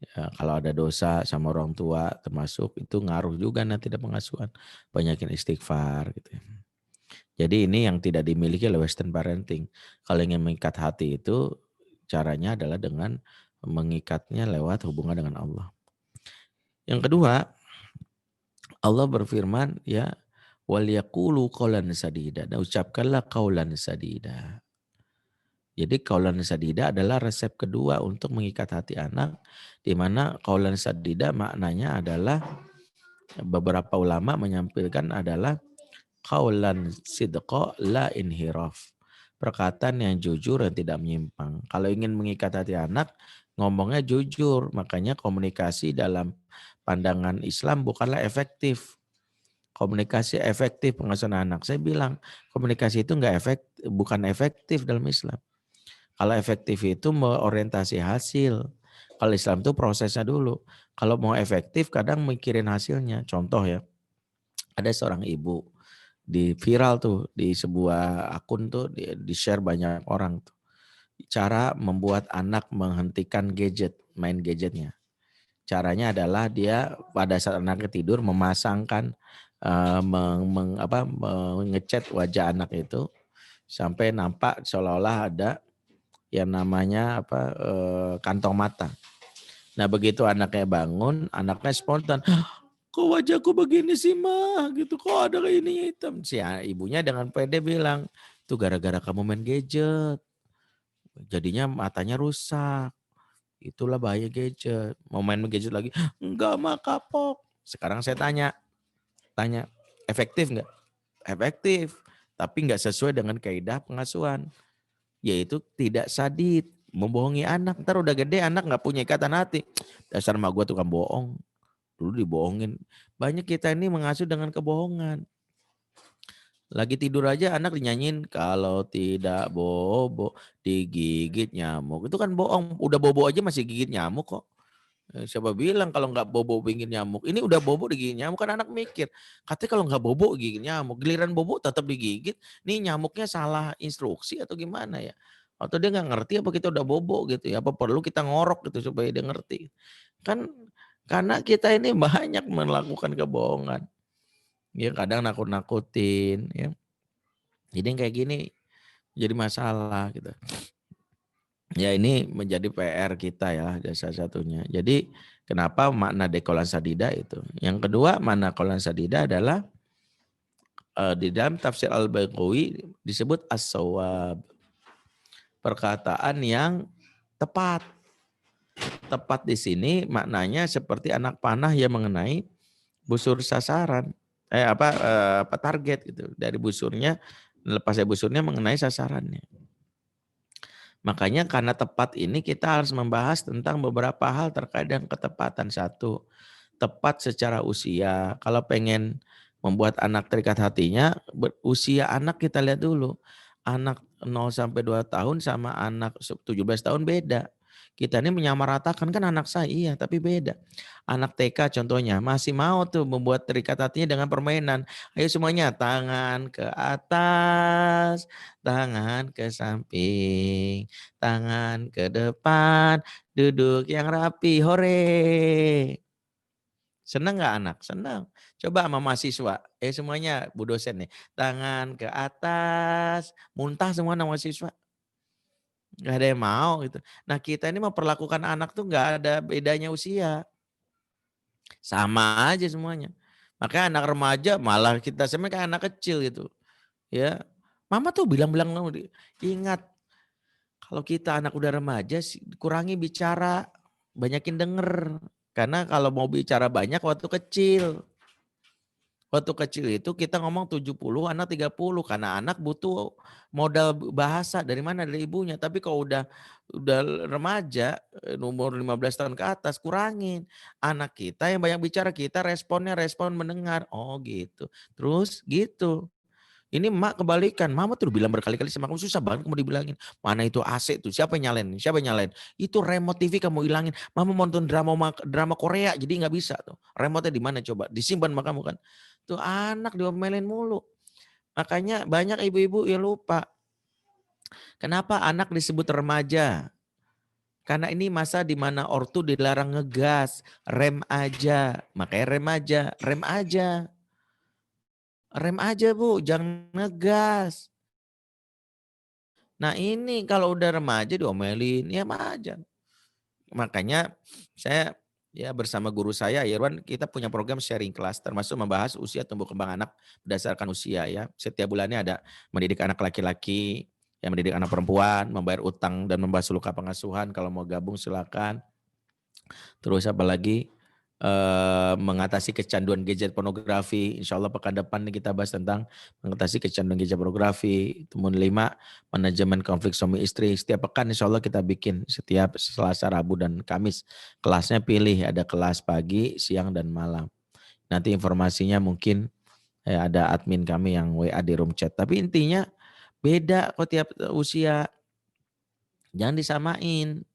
A: ya, kalau ada dosa sama orang tua termasuk itu ngaruh juga nanti ada pengasuhan. Banyakin istighfar gitu ya. Jadi ini yang tidak dimiliki oleh Western parenting. Kalau ingin mengikat hati itu caranya adalah dengan mengikatnya lewat hubungan dengan Allah. Yang kedua, Allah berfirman ya wal yaqulu qaulan sadida. Dan ucapkanlah qaulan sadida. Jadi qaulan sadida adalah resep kedua untuk mengikat hati anak, di mana qaulan sadida maknanya adalah beberapa ulama menyampaikan adalah qaulan sidqa la inhiraf. Perkataan yang jujur dan tidak menyimpang. Kalau ingin mengikat hati anak, ngomongnya jujur. Makanya komunikasi dalam pandangan Islam bukanlah efektif. Komunikasi efektif pengasuhan anak. Saya bilang komunikasi itu bukan efektif dalam Islam. Kalau efektif itu orientasi hasil. Kalau Islam itu prosesnya dulu. Kalau mau efektif kadang mikirin hasilnya. Contoh ya, ada seorang ibu di viral tuh di sebuah akun tuh di share banyak orang tuh. Cara membuat anak menghentikan main gadgetnya. Caranya adalah dia pada saat anaknya tidur memasangkan ngecat wajah anak itu sampai nampak seolah-olah ada yang namanya kantong mata. Nah begitu anaknya bangun, anaknya spontan, kok wajahku begini sih mah gitu, kok ada ini hitam. Si ibunya dengan pede bilang, itu gara-gara kamu main gadget, jadinya matanya rusak. Itulah bahaya gadget. Mau main gadget lagi, enggak mah kapok. Sekarang saya tanya, efektif enggak? Efektif, tapi enggak sesuai dengan kaidah pengasuhan. Yaitu tidak sadid, membohongi anak. Ntar udah gede anak enggak punya ikatan hati. Dasar mak gue tukang bohong. Dulu dibohongin. Banyak kita ini mengasuh dengan kebohongan. Lagi tidur aja anak dinyanyiin, kalau tidak bobo digigit nyamuk. Itu kan bohong, udah bobo aja masih gigit nyamuk kok. Siapa bilang kalau nggak bobo gigit nyamuk? Ini udah bobo digigit nyamuk, kan anak mikir. Katanya kalau nggak bobo gigit nyamuk, giliran bobo tetap digigit. Nih nyamuknya salah instruksi atau gimana ya? Atau dia nggak ngerti apa kita udah bobo gitu ya? Apa perlu kita ngorok gitu supaya dia ngerti? Kan karena kita ini banyak melakukan kebohongan. Ya kadang nakut-nakutin ya. Jadi yang kayak gini jadi masalah gitu. Ya ini menjadi PR kita ya salah satunya. Jadi kenapa makna dekolan sadida itu. Yang kedua makna dekolan sadida adalah di dalam tafsir Al-Baghawi disebut as-shawab. Perkataan yang tepat. Tepat di sini maknanya seperti anak panah yang mengenai busur sasaran. Target gitu. Dari busurnya, lepasnya busurnya mengenai sasarannya. Makanya karena tepat ini kita harus membahas tentang beberapa hal terkait dengan ketepatan. Satu, tepat secara usia. Kalau pengen membuat anak terikat hatinya, usia anak kita lihat dulu. Anak 0 sampai 2 tahun sama anak 17 tahun beda. Kita ini menyamaratakan kan anak saya, iya tapi beda. Anak TK contohnya masih mau tuh membuat terikat hatinya dengan permainan. Ayo semuanya tangan ke atas, tangan ke samping, tangan ke depan, duduk yang rapi, hore. Senang nggak anak? Senang. Coba sama mahasiswa, semuanya Bu dosen nih, tangan ke atas, muntah semua nama mahasiswa. Nggak ada yang mau gitu. Nah kita ini memperlakukan anak tuh nggak ada bedanya usia. Sama aja semuanya. Makanya anak remaja malah kita sama kayak anak kecil gitu. Ya, mama tuh bilang-bilang, ingat kalau kita anak udah remaja kurangi bicara, banyakin denger. Karena kalau mau bicara banyak waktu kecil. Waktu kecil itu kita ngomong 70, anak 30 karena anak butuh modal bahasa dari mana? Dari ibunya. Tapi kalau udah remaja, umur 15 tahun ke atas kurangin. Anak kita yang banyak bicara, kita respon mendengar. Oh gitu. Terus gitu. Ini emak kebalikan, mama tuh bilang berkali-kali sama kamu, susah banget kamu dibilangin. Mana itu AC tuh, siapa yang nyalain? Siapa yang nyalain? Itu remote TV kamu hilangin. Mama mau nonton drama Korea, jadi nggak bisa tuh. Remote-nya di mana coba? Disimpan sama kamu kan. Tuh anak diomelin mulu. Makanya banyak ibu-ibu yang lupa. Kenapa anak disebut remaja? Karena ini masa di mana ortu dilarang ngegas, rem aja. Makanya remaja, rem aja. Rem aja Bu, jangan ngegas. Nah ini kalau udah remaja diomelin, ya remaja. Makanya saya ya bersama guru saya Irwan kita punya program sharing class termasuk membahas usia tumbuh kembang anak berdasarkan usia ya. Setiap bulannya ada mendidik anak laki-laki, yang mendidik anak perempuan, membayar utang dan membahas luka pengasuhan. Kalau mau gabung silakan. Terus apa lagi? Mengatasi kecanduan gadget pornografi. Insya Allah pekan depan nih kita bahas tentang mengatasi kecanduan gadget pornografi. Kemudian 5, manajemen konflik suami istri. Setiap pekan insya Allah kita bikin setiap Selasa, Rabu, dan Kamis. Kelasnya pilih, ada kelas pagi, siang, dan malam. Nanti informasinya mungkin ada admin kami yang WA di room chat. Tapi intinya beda kok tiap usia. Jangan disamain.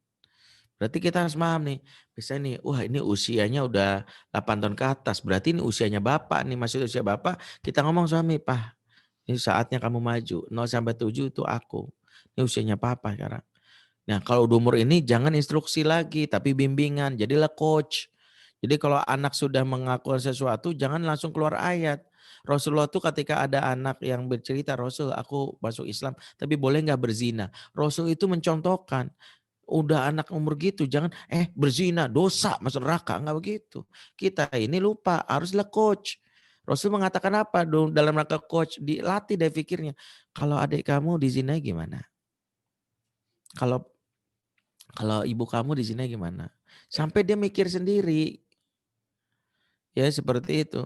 A: Berarti kita harus paham nih, bisa nih, wah ini usianya udah 8 tahun ke atas, berarti ini usianya bapak nih, masih usia bapak, kita ngomong suami, Pak, ini saatnya kamu maju, 0 sampai 7 itu aku, ini usianya papa sekarang. Nah kalau udah umur ini jangan instruksi lagi, tapi bimbingan, jadilah coach. Jadi kalau anak sudah mengakukan sesuatu, jangan langsung keluar ayat. Rasulullah tuh ketika ada anak yang bercerita, Rasul aku masuk Islam, tapi boleh nggak berzina? Rasul itu mencontohkan, udah anak umur gitu jangan berzina dosa masuk neraka, enggak begitu. Kita ini lupa haruslah coach. Rasul mengatakan apa dong dalam rangka coach, dilatih dari pikirnya. Kalau adik kamu dizinai gimana? Kalau kalau ibu kamu dizinai gimana? Sampai dia mikir sendiri. Ya seperti itu.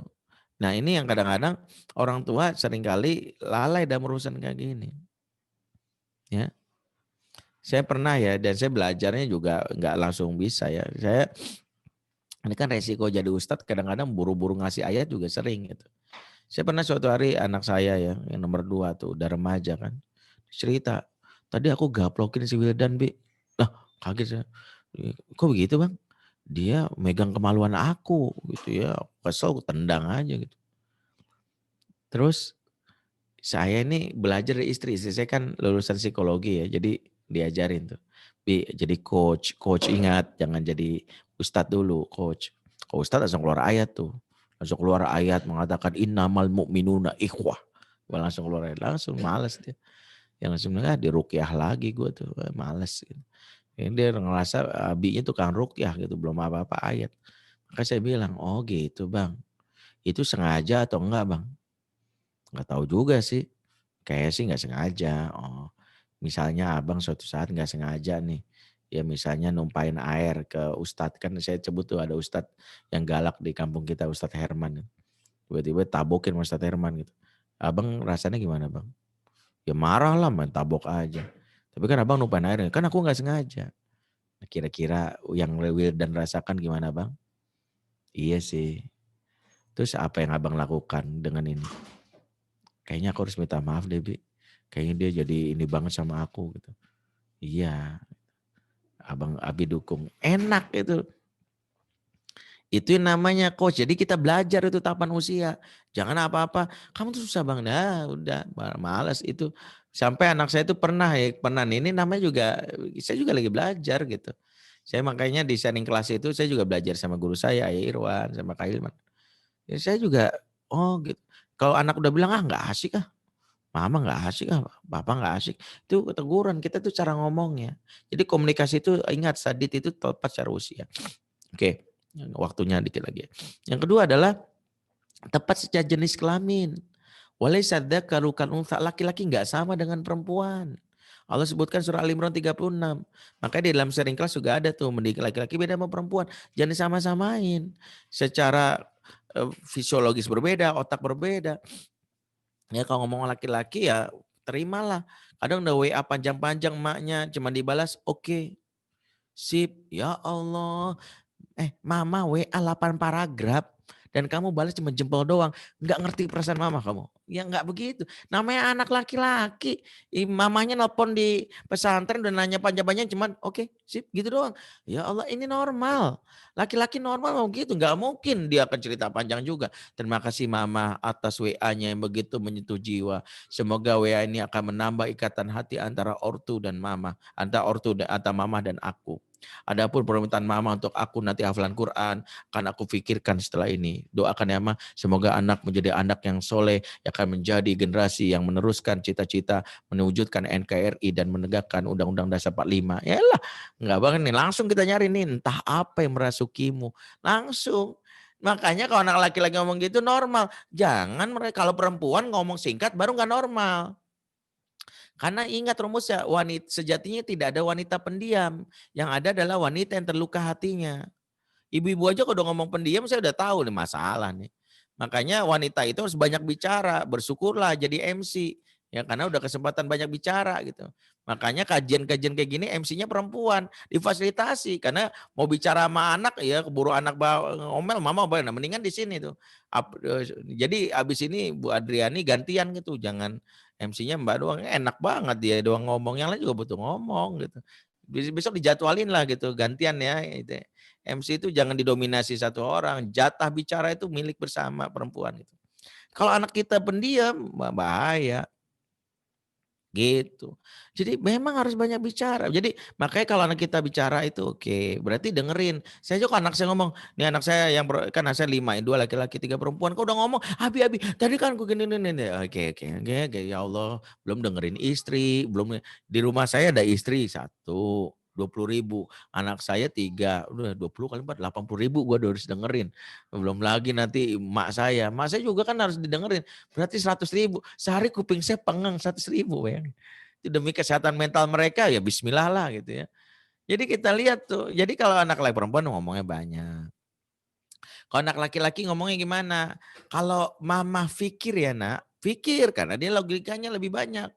A: Nah ini yang kadang-kadang orang tua seringkali lalai dalam urusan kayak gini. Ya. Saya pernah ya dan saya belajarnya juga nggak langsung bisa ya. Ini kan resiko jadi ustadz kadang-kadang buru-buru ngasih ayat juga sering gitu. Saya pernah suatu hari anak saya ya yang nomor 2 tuh udah remaja kan. Cerita, tadi aku gaplokin si Wildan Bi. Lah kaget saya. Kok begitu bang? Dia megang kemaluan aku gitu ya. Kesel aku tendang aja gitu. Terus saya ini belajar dari istri saya kan lulusan psikologi ya. Jadi diajarin tuh. Bi jadi coach. Coach ingat jangan jadi ustadz dulu coach. Kalau ustadz langsung keluar ayat tuh. Langsung keluar ayat mengatakan innamal mu'minuna ikhwah. Gua langsung keluar ayat. Langsung males dia. Yang langsung bilang diruqyah lagi gue tuh. Males gitu. Ini dia ngerasa abinya tukang ruqyah gitu. Belum apa-apa ayat. Maka saya bilang oh gitu bang. Itu sengaja atau enggak bang? Nggak tahu juga sih. Kayaknya sih nggak sengaja. Oh, misalnya abang suatu saat nggak sengaja nih, ya misalnya numpain air ke ustadz, kan saya sebut tuh ada ustadz yang galak di kampung kita, Ustadz Herman. Tiba-tiba tabokin sama Ustadz Herman gitu. Abang rasanya gimana bang? Ya marah lah, main tabok aja. Tapi kan abang numpain air, kan aku nggak sengaja. Nah, kira-kira yang Wildan rasakan gimana bang? Iya sih. Terus apa yang abang lakukan dengan ini? Kayaknya aku harus minta maaf deh, Bi. Kayaknya dia jadi ini banget sama aku gitu. Iya, abang Abi dukung. Enak itu. Itu yang namanya coach. Jadi kita belajar itu tahapan usia. Jangan apa-apa. Kamu tuh susah bang. Nah udah malas itu. Sampai anak saya itu pernah ini namanya juga, saya juga lagi belajar gitu. Saya makanya di sharing kelas itu saya juga belajar sama guru saya, Ayah Irwan, sama Kak Ilman. Ya saya juga, oh gitu. Kalau anak udah bilang, ah nggak asik ah. Mama nggak asik ah, papa nggak asik. Itu teguran, kita tuh cara ngomongnya. Jadi komunikasi itu ingat Sadit itu tepat secara usia. Oke, waktunya dikit lagi. Yang kedua adalah tepat secara jenis kelamin. Walaysa dzakaru kal untha, laki-laki nggak sama dengan perempuan. Allah sebutkan surah Al-Imran 36. Makanya di dalam sharing kelas juga ada tuh, mendidik laki-laki beda sama perempuan. Jangan disama-samain. Secara fisiologis berbeda, otak berbeda. Ya kalau ngomong laki-laki ya terimalah. Kadang udah WA panjang-panjang emaknya, cuma dibalas oke, sip, ya Allah. Mama WA 8 paragraf dan kamu balas cuma jempol doang. Nggak ngerti perasaan mama kamu. Ya nggak begitu. Namanya anak laki-laki. Mamanya nelpon di pesantren dan nanya panjang-panjang cuman oke, sip gitu doang. Ya Allah ini normal. Laki-laki normal mau gitu. Nggak mungkin dia akan cerita panjang juga. Terima kasih mama atas WA-nya yang begitu menyentuh jiwa. Semoga WA ini akan menambah ikatan hati antara ortu dan mama. Antara mama dan aku. Adapun permintaan mama untuk aku nanti hafalan Quran, akan aku pikirkan setelah ini. Doakan ya ma, semoga anak menjadi anak yang soleh, yang akan menjadi generasi yang meneruskan cita-cita, mewujudkan NKRI dan menegakkan Undang-Undang Dasar 45. Yalah, nggak banget nih, langsung kita nyari nih, entah apa yang merasukimu. Langsung. Makanya kalau anak laki-laki ngomong gitu normal. Jangan mereka, kalau perempuan ngomong singkat baru nggak normal. Karena ingat rumusnya, wanita sejatinya tidak ada wanita pendiam. Yang ada adalah wanita yang terluka hatinya. Ibu-ibu aja kalau udah ngomong pendiam saya udah tahu nih masalah nih. Makanya wanita itu harus banyak bicara, bersyukurlah jadi MC. Ya karena udah kesempatan banyak bicara gitu. Makanya kajian-kajian kayak gini MC-nya perempuan, difasilitasi karena mau bicara sama anak ya keburu anak ngomel mama nah, mendingan di sini tuh. Jadi abis ini Bu Adriani gantian gitu, jangan MC-nya Mbak doang, enak banget dia doang ngomong, yang lain juga butuh ngomong gitu. Besok dijadwalin lah gitu, gantian ya gitu. MC itu jangan didominasi satu orang, jatah bicara itu milik bersama perempuan gitu. Kalau anak kita pendiam, bahaya gitu. Jadi memang harus banyak bicara. Jadi makanya kalau anak kita bicara itu oke, berarti dengerin. Saya juga anak saya ngomong, nih anak saya yang kan anak saya 5, 2 laki-laki, 3 perempuan. Kok udah ngomong, Abi, tadi kan gue gini, nih. Oke, ya Allah, belum dengerin istri, belum di rumah saya ada istri 1, 20.000, anak saya 3, udah 20 kali 4, 80.000 gue harus dengerin. Belum lagi nanti mak saya juga kan harus didengerin. Berarti 100.000, sehari kuping saya pengang 100.000 ya. Itu demi kesehatan mental mereka ya bismillah lah gitu ya. Jadi kita lihat tuh, jadi kalau anak laki perempuan ngomongnya banyak. Kalau anak laki-laki ngomongnya gimana? Kalau mama pikir ya nak, pikir karena dia logikanya lebih banyak.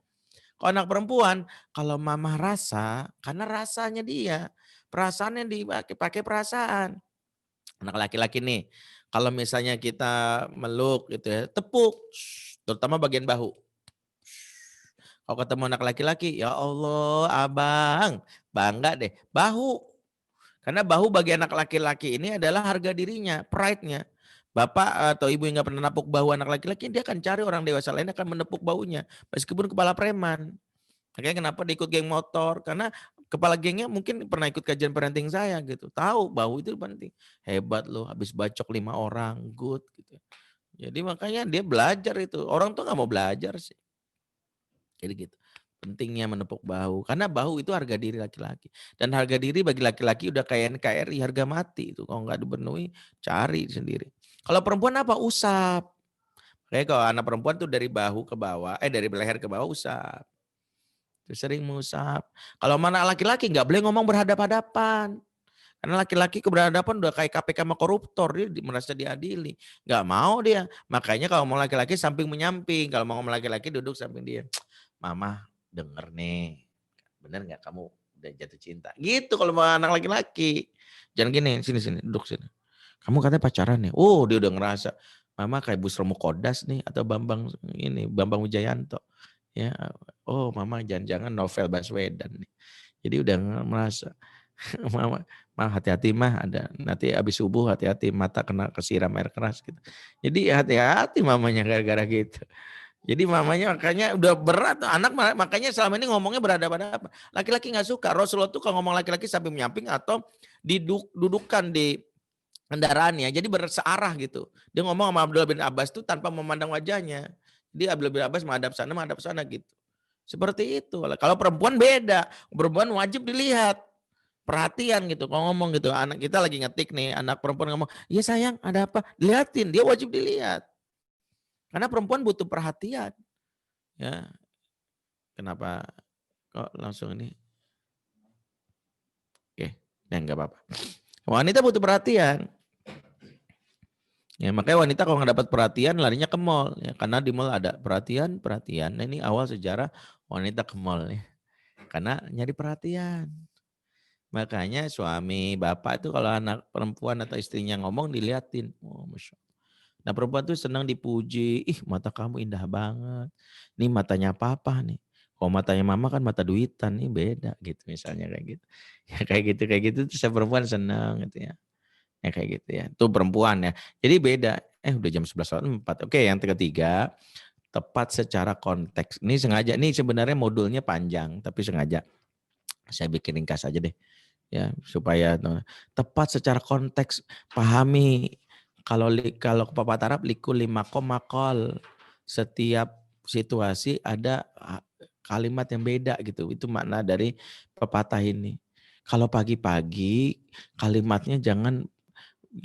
A: Kalau anak perempuan, kalau mama rasa, karena rasanya dia, perasaannya dipakai perasaan. Anak laki-laki nih, kalau misalnya kita meluk gitu ya, tepuk, terutama bagian bahu. Kalau ketemu anak laki-laki, ya Allah abang, bangga deh. Bahu, karena bahu bagi anak laki-laki ini adalah harga dirinya, pride-nya. Bapak atau ibu yang gak pernah napuk bahu anak laki-laki, dia akan cari orang dewasa lain akan menepuk bahunya. Meskipun kepala preman. Makanya kenapa dia ikut geng motor, karena kepala gengnya mungkin pernah ikut kajian parenting saya gitu. Tahu bahu itu penting. Hebat loh, habis bacok 5 orang, good gitu. Jadi makanya dia belajar itu. Orang tuh nggak mau belajar sih. Jadi gitu. Pentingnya menepuk bahu. Karena bahu itu harga diri laki-laki. Dan harga diri bagi laki-laki udah kayak NKRI, harga mati itu. Kalau nggak dipenuhi, cari sendiri. Kalau perempuan apa? Usap. Kayak kalau anak perempuan tuh dari bahu ke bawah, dari leher ke bawah usap. Terus sering mengusap. Kalau mana laki-laki nggak boleh ngomong berhadap-hadapan. Karena laki-laki keberhadapan udah kayak KPK sama koruptor, dia merasa diadili. Nggak mau dia. Makanya kalau mau laki-laki samping menyamping, kalau mau ngomong laki-laki duduk samping dia. Mama denger nih, bener nggak kamu udah jatuh cinta? Gitu kalau mau anak laki-laki. Jangan gini, sini duduk sini. Kamu katanya pacaran ya? Oh, dia udah ngerasa. Mama kayak Busromo Kodas nih atau Bambang Wijayanto. Ya, oh mama jangan-jangan novel Baswedan nih. Jadi udah merasa mama hati-hati mah ada nanti habis subuh hati-hati mata kena kesiram air keras gitu. Jadi hati-hati mamanya gara-gara gitu. Jadi mamanya makanya udah berat anak makanya selama ini ngomongnya berhadapan-hadapan. Laki-laki nggak suka. Rasulullah tuh kalau ngomong laki-laki sambil menyamping atau dudukkan di kendaraannya. Jadi bersearah gitu. Dia ngomong sama Abdullah bin Abbas tuh tanpa memandang wajahnya. Jadi Abdullah bin Abbas menghadap sana gitu. Seperti itu. Kalau perempuan beda. Perempuan wajib dilihat. Perhatian gitu. Kalau ngomong gitu. Anak kita lagi ngetik nih. Anak perempuan ngomong. Iya sayang ada apa? Dilihatin. Dia wajib dilihat. Karena perempuan butuh perhatian. Ya. Kenapa kok langsung ini? Oke. Ya enggak apa-apa. Wanita butuh perhatian. Ya, makanya wanita kalau nggak dapat perhatian larinya ke mall ya, karena di mall ada perhatian. Nah, ini awal sejarah wanita ke mall ya. Karena nyari perhatian. Makanya suami bapak itu kalau anak perempuan atau istrinya ngomong diliatin. Oh, Masya Allah. Nah perempuan tuh senang dipuji. Ih mata kamu indah banget. Ini matanya papa nih. Kalau matanya mama kan mata duitan nih beda gitu misalnya kayak gitu. Ya kayak gitu tuh saya perempuan senang gitu ya. Ya kayak gitu ya. Itu perempuan ya. Jadi beda. Udah jam 11.04. Oke yang ketiga. Tepat secara konteks. Ini sengaja. Ini sebenarnya modulnya panjang. Tapi sengaja. Saya bikin ringkas aja deh. Ya supaya tepat secara konteks. Pahami. Kalau pepatah Arab. Likul lima makol. Setiap situasi ada kalimat yang beda gitu. Itu makna dari pepatah ini. Kalau pagi-pagi kalimatnya jangan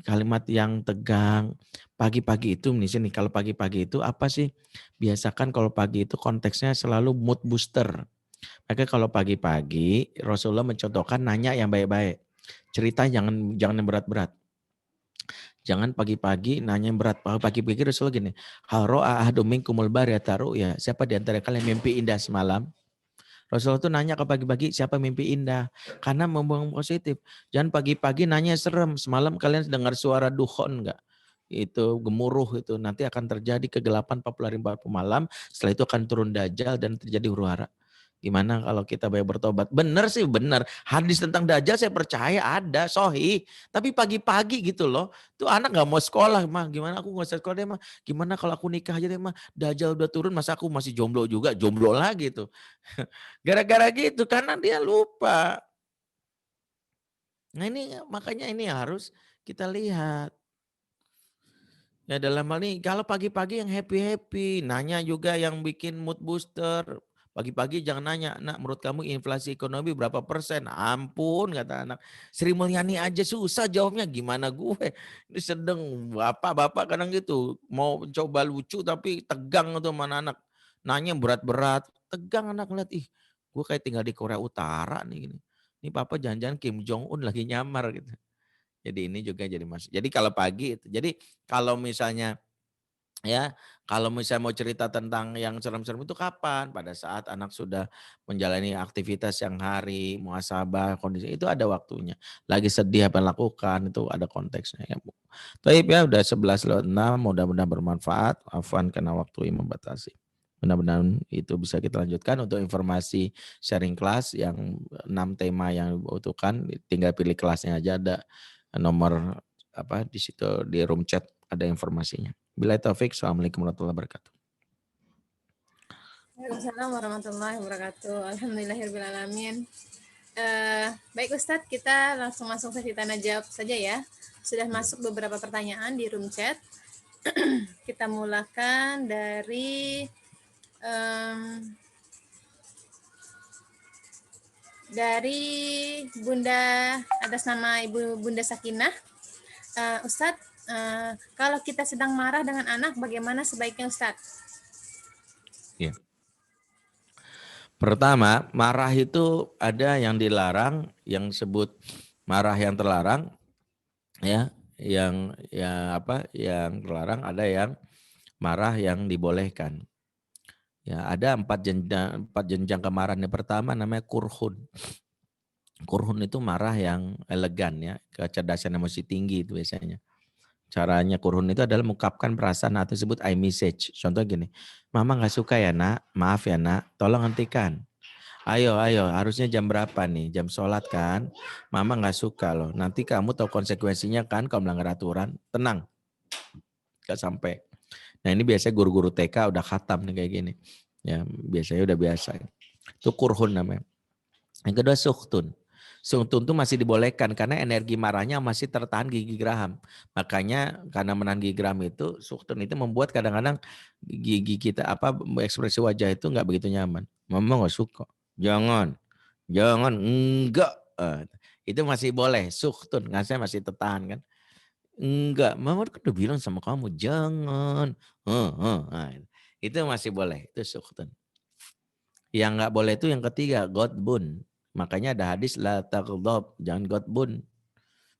A: kalimat yang tegang. Pagi-pagi itu misalnya nih, kalau pagi-pagi itu apa sih? Biasakan kalau pagi itu konteksnya selalu mood booster. Maka kalau pagi-pagi Rasulullah mencontohkan nanya yang baik-baik. Cerita jangan yang berat-berat. Jangan pagi-pagi nanya yang berat. Pagi-pagi Rasulullah gini, hal ro'a ahadum minkumul bariyata ru'ya. Siapa di antara kalian mimpi indah semalam? Rasulullah tuh nanya ke pagi-pagi siapa mimpi indah. Karena membuang positif. Jangan pagi-pagi nanya serem. Semalam kalian dengar suara dukhon enggak? Itu gemuruh itu. Nanti akan terjadi kegelapan 40 hari 40 malam. Setelah itu akan turun dajjal dan terjadi huru hara. Gimana kalau kita banyak bertobat? Benar sih benar. Hadis tentang dajjal saya percaya ada, sohih. Tapi pagi-pagi gitu loh. Tuh anak gak mau sekolah. Mah gimana aku gak usah sekolah deh mah. Gimana kalau aku nikah aja deh mah. Dajjal udah turun masa aku masih jomblo juga. Jomblo lagi tuh. Gara-gara gitu karena dia lupa. Nah ini makanya ini harus kita lihat. Ya dalam hal ini kalau pagi-pagi yang happy-happy, nanya juga yang bikin mood booster. Pagi-pagi jangan nanya, nak menurut kamu inflasi ekonomi berapa persen? Ampun kata anak. Sri Mulyani aja susah jawabnya gimana gue. Ini sedang bapak-bapak kadang gitu. Mau coba lucu tapi tegang tuh mana anak. Nanya berat-berat, tegang anak ngeliat. Ih gue kayak tinggal di Korea Utara nih. Ini papa jangan-jangan Kim Jong Un lagi nyamar gitu. Jadi ini juga jadi masuk. Jadi kalau pagi itu. Jadi kalau misalnya ya, kalau misalnya mau cerita tentang yang serem-serem itu kapan? Pada saat anak sudah menjalani aktivitas yang hari, muhasabah, kondisi itu ada waktunya. Lagi sedih apa yang lakukan itu ada konteksnya ya, Bu. Baik ya udah 11.06 mudah-mudahan bermanfaat. Afwan karena waktu yang membatasi. Mudah-mudahan itu bisa kita lanjutkan untuk informasi sharing kelas yang 6 tema yang dibutuhkan. Tinggal pilih kelasnya aja ada nomor apa di situ di room chat ada informasinya. Bila taufik, assalamualaikum warahmatullahi wabarakatuh.
B: Waalaikumsalam warahmatullahi wabarakatuh. Alhamdulillahirrahmanirrahim. Baik Ustadz, kita langsung masuk sesi tanya jawab saja ya. Sudah masuk beberapa pertanyaan di room chat. Kita mulakan dari Bunda atas nama Ibu Bunda Sakinah. Ustadz, Kalau kita sedang marah dengan anak, bagaimana sebaiknya Ustadz?
A: Ya. Pertama, marah itu ada yang dilarang, yang sebut marah yang terlarang, ya, yang terlarang, ada yang marah yang dibolehkan. Ya, ada empat jenjang kemarahan. Yang pertama namanya kurhun. Kurhun itu marah yang elegan ya, kecerdasan emosi tinggi itu biasanya. Caranya kurhun itu adalah mengungkapkan perasaan atau disebut I message. Contoh gini, mama nggak suka ya nak, maaf ya nak, tolong hentikan. Ayo, harusnya jam berapa nih? Jam sholat kan? Mama nggak suka loh. Nanti kamu tahu konsekuensinya kan kalau melanggar aturan. Tenang, nggak sampai. Nah ini biasanya guru-guru TK udah khatam nih kayak gini. Ya biasanya udah biasa. Itu kurhun namanya. Yang kedua suhtun. Suhtun itu masih dibolehkan karena energi marahnya masih tertahan gigi geraham. Makanya karena menahan gigi geraham itu, suhtun itu membuat kadang-kadang gigi kita ekspresi wajah itu nggak begitu nyaman. Mama nggak suka. Jangan, enggak. Itu masih boleh, suhtun. Nggak saya masih tertahan kan. Enggak, mama kan udah bilang sama kamu jangan. Nah, itu masih boleh, itu suhtun. Yang nggak boleh itu yang ketiga, godbun. Makanya ada hadis la taghdab, jangan godbun.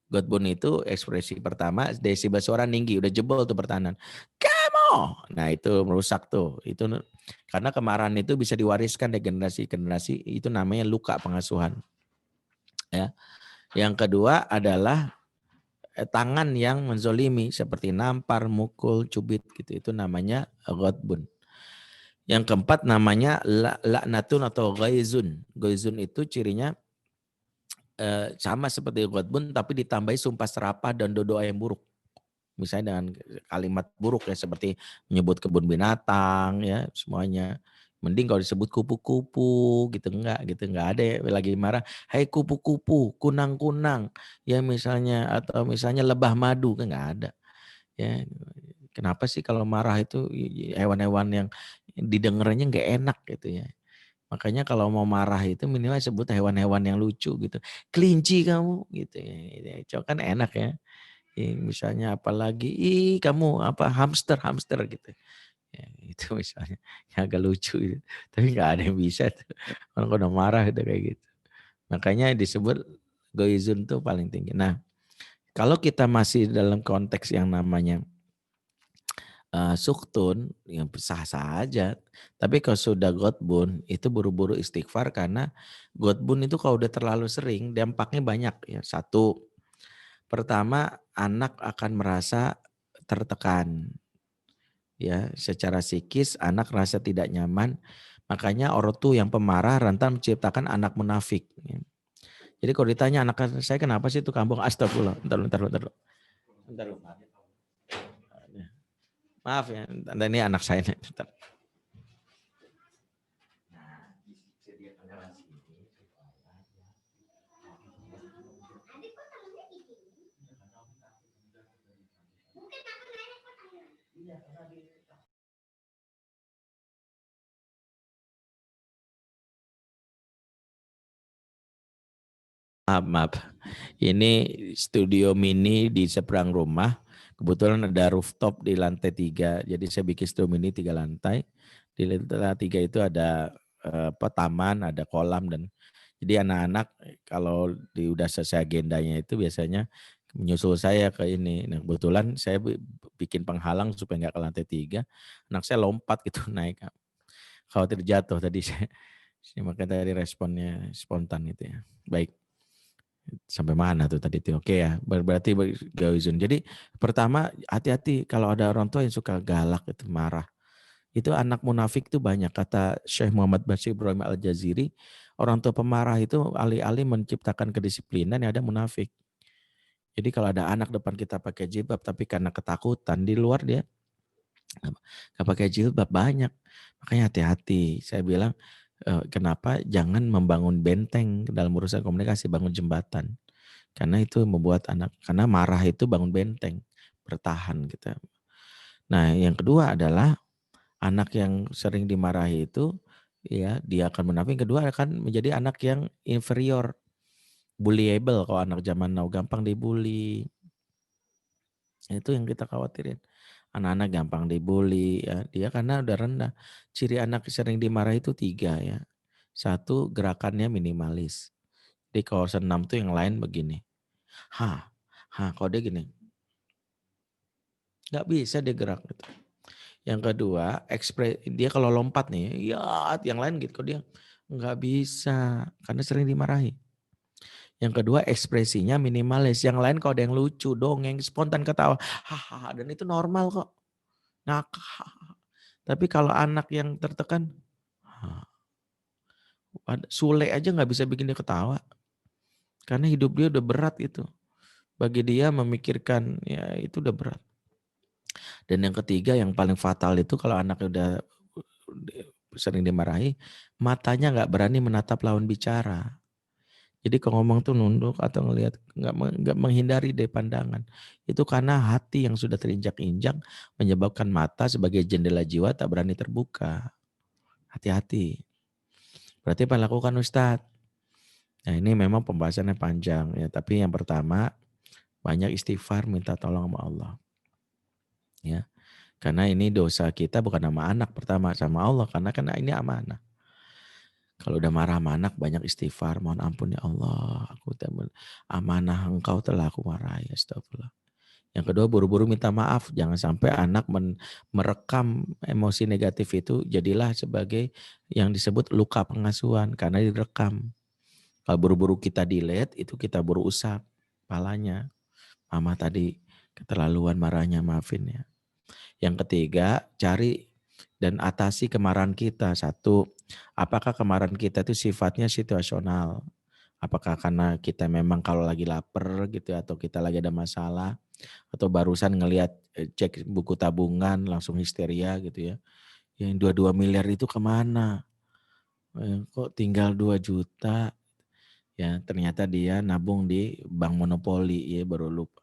A: Godbun itu ekspresi pertama, desibel suara tinggi, udah jebol tuh pertahanan. Kamu! Nah itu merusak tuh. Itu karena kemarahan itu bisa diwariskan dari generasi ke generasi, itu namanya luka pengasuhan. Ya. Yang kedua adalah tangan yang menzolimi seperti nampar, mukul, cubit gitu. Itu namanya godbun. Yang keempat namanya laknatun atau ghaizun. Ghaizun itu cirinya sama seperti ghadbun tapi ditambahi sumpah serapah dan doa yang buruk. Misalnya dengan kalimat buruk ya seperti menyebut kebun binatang ya semuanya. Mending kalau disebut kupu-kupu gitu enggak ada ya, lagi marah, "Hai kupu-kupu, kunang-kunang." Ya misalnya atau misalnya lebah madu kan enggak ada. Ya kenapa sih kalau marah itu hewan-hewan yang didengarnya enggak enak gitu ya. Makanya kalau mau marah itu minimal sebut hewan-hewan yang lucu gitu. Kelinci kamu gitu ya. Itu kan enak ya. Misalnya apalagi, ih kamu apa hamster gitu. Ya, itu misalnya yang agak lucu gitu. Tapi nggak ada yang bisa tuh. Orang udah marah itu kayak gitu. Makanya disebut goizun tuh paling tinggi. Nah, kalau kita masih dalam konteks yang namanya suktun, yang sah-sah aja. Tapi kalau sudah gotbun, itu buru-buru istighfar karena gotbun itu kalau udah terlalu sering, dampaknya banyak ya. Satu, pertama anak akan merasa tertekan. Ya, secara psikis anak rasa tidak nyaman. Makanya ortu yang pemarah rentan menciptakan anak munafik. Ya. Jadi kalau ditanya anak saya kenapa sih itu kampung astagfirullah. Bentar. Maaf ya, ini anak saya. Bentar. Maaf. Ini studio mini di seberang rumah. Kebetulan ada rooftop di lantai 3. Jadi saya bikin studio mini 3 lantai. Di lantai 3 itu ada taman, ada kolam dan jadi anak-anak kalau udah selesai agendanya itu biasanya menyusul saya ke ini. Nah, kebetulan saya bikin penghalang supaya nggak ke lantai 3. Anak saya lompat gitu naik. Khawatir jatuh tadi saya. Makanya tadi responnya spontan gitu ya. Baik. Sampai mana tuh tadi tuh? Oke ya, berarti gauzun. Jadi pertama hati-hati kalau ada orang tua yang suka galak itu marah. Itu anak munafik tuh banyak. Kata Syekh Muhammad Bashir Ibrahim Al-Jaziri, orang tua pemarah itu alih-alih menciptakan kedisiplinan yang ada munafik. Jadi kalau ada anak depan kita pakai jilbab tapi karena ketakutan di luar dia nggak pakai jilbab banyak. Makanya hati-hati. Saya bilang kenapa jangan membangun benteng dalam urusan komunikasi, bangun jembatan. Karena itu membuat anak, karena marah itu bangun benteng, bertahan gitu. Nah yang kedua adalah anak yang sering dimarahi itu, ya dia akan munafik. Kedua akan menjadi anak yang inferior, bullyable kalau anak zaman now gampang dibully. Itu yang kita khawatirin. Anak-anak gampang dibully ya, dia karena udah rendah. Ciri anak sering dimarahi itu 3 ya. Satu, gerakannya minimalis. Di kalau senam tuh yang lain begini, "Hah, hah," kalau dia gini, nggak bisa dia gerak gitu. Yang kedua, dia kalau lompat nih, ya yang lain gitu, kalau dia nggak bisa karena sering dimarahi. Yang kedua, ekspresinya minimalis, yang lain kalau ada yang lucu, dongeng, spontan ketawa, hahaha, dan itu normal kok, ngakak. Tapi kalau anak yang tertekan, Sule aja nggak bisa bikin dia ketawa. Karena hidup dia udah berat itu. Bagi dia memikirkan ya itu udah berat. Dan yang ketiga yang paling fatal itu kalau anaknya udah sering dimarahi, matanya nggak berani menatap lawan bicara. Jadi kalau ngomong tuh nunduk atau ngelihat nggak menghindari dari pandangan. Itu karena hati yang sudah terinjak-injak menyebabkan mata sebagai jendela jiwa tak berani terbuka. Hati-hati. Berarti apa yang lakukan Ustadz? Nah ini memang pembahasannya panjang ya. Tapi yang pertama banyak istighfar minta tolong sama Allah. Ya, karena ini dosa kita bukan sama anak pertama sama Allah karena kan ini amanah. Kalau udah marah sama anak banyak istighfar, mohon ampun ya Allah, amanah engkau telah aku marahi, astagfirullah. Yang kedua buru-buru minta maaf, jangan sampai anak merekam emosi negatif itu jadilah sebagai yang disebut luka pengasuhan karena direkam. Kalau buru-buru kita delete itu kita buru usap palanya. Mama tadi keterlaluan marahnya, maafin ya. Yang ketiga, cari dan atasi kemarahan kita. Satu, apakah kemarahan kita itu sifatnya situasional? Apakah karena kita memang kalau lagi lapar gitu ya, atau kita lagi ada masalah, atau barusan ngelihat cek buku tabungan langsung histeria gitu ya. Yang 22 miliar itu kemana? Kok tinggal 2 juta? Ya ternyata dia nabung di bank monopoli ya baru lupa.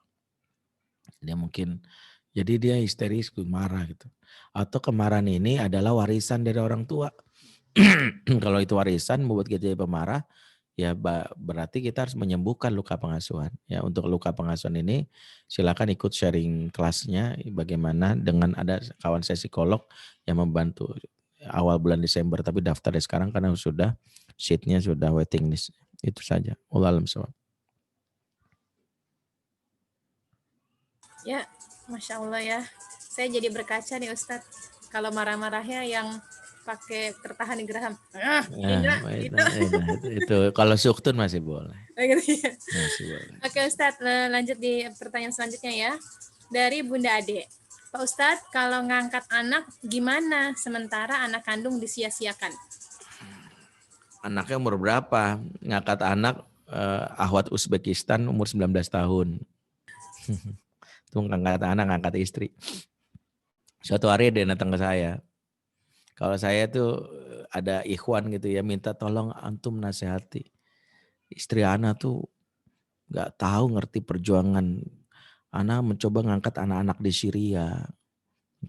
A: Dia mungkin jadi dia histeris, marah gitu. Atau kemarahan ini adalah warisan dari orang tua. Kalau itu warisan membuat kita jadi pemarah, ya berarti kita harus menyembuhkan luka pengasuhan. Ya untuk luka pengasuhan ini silakan ikut sharing kelasnya bagaimana dengan ada kawan saya psikolog yang membantu awal bulan Desember tapi daftarnya sekarang karena sudah seatnya sudah waiting list. Itu saja. Wallahu a'lam bishawab.
B: Ya, Masya Allah ya. Saya jadi berkaca nih Ustadz. Kalau marah-marahnya yang pakai tertahan di geraham.
A: Nah,
B: Indra, itu.
A: itu kalau suktun masih boleh.
B: Gitu ya.
A: Masih boleh.
B: Oke Ustadz, lanjut di pertanyaan selanjutnya ya. Dari Bunda Ade. Pak Ustadz, kalau ngangkat anak gimana sementara anak kandung disia-siakan?
A: Anaknya umur berapa? Ngangkat anak Ahwat Uzbekistan umur 19 tahun. Itu ngangkat anak, ngangkat istri. Suatu hari dia datang ke saya. Kalau saya tuh ada ikhwan gitu ya, minta tolong antum nasihati. Istri anak tuh nggak tahu ngerti perjuangan. Anak mencoba ngangkat anak-anak di Syria.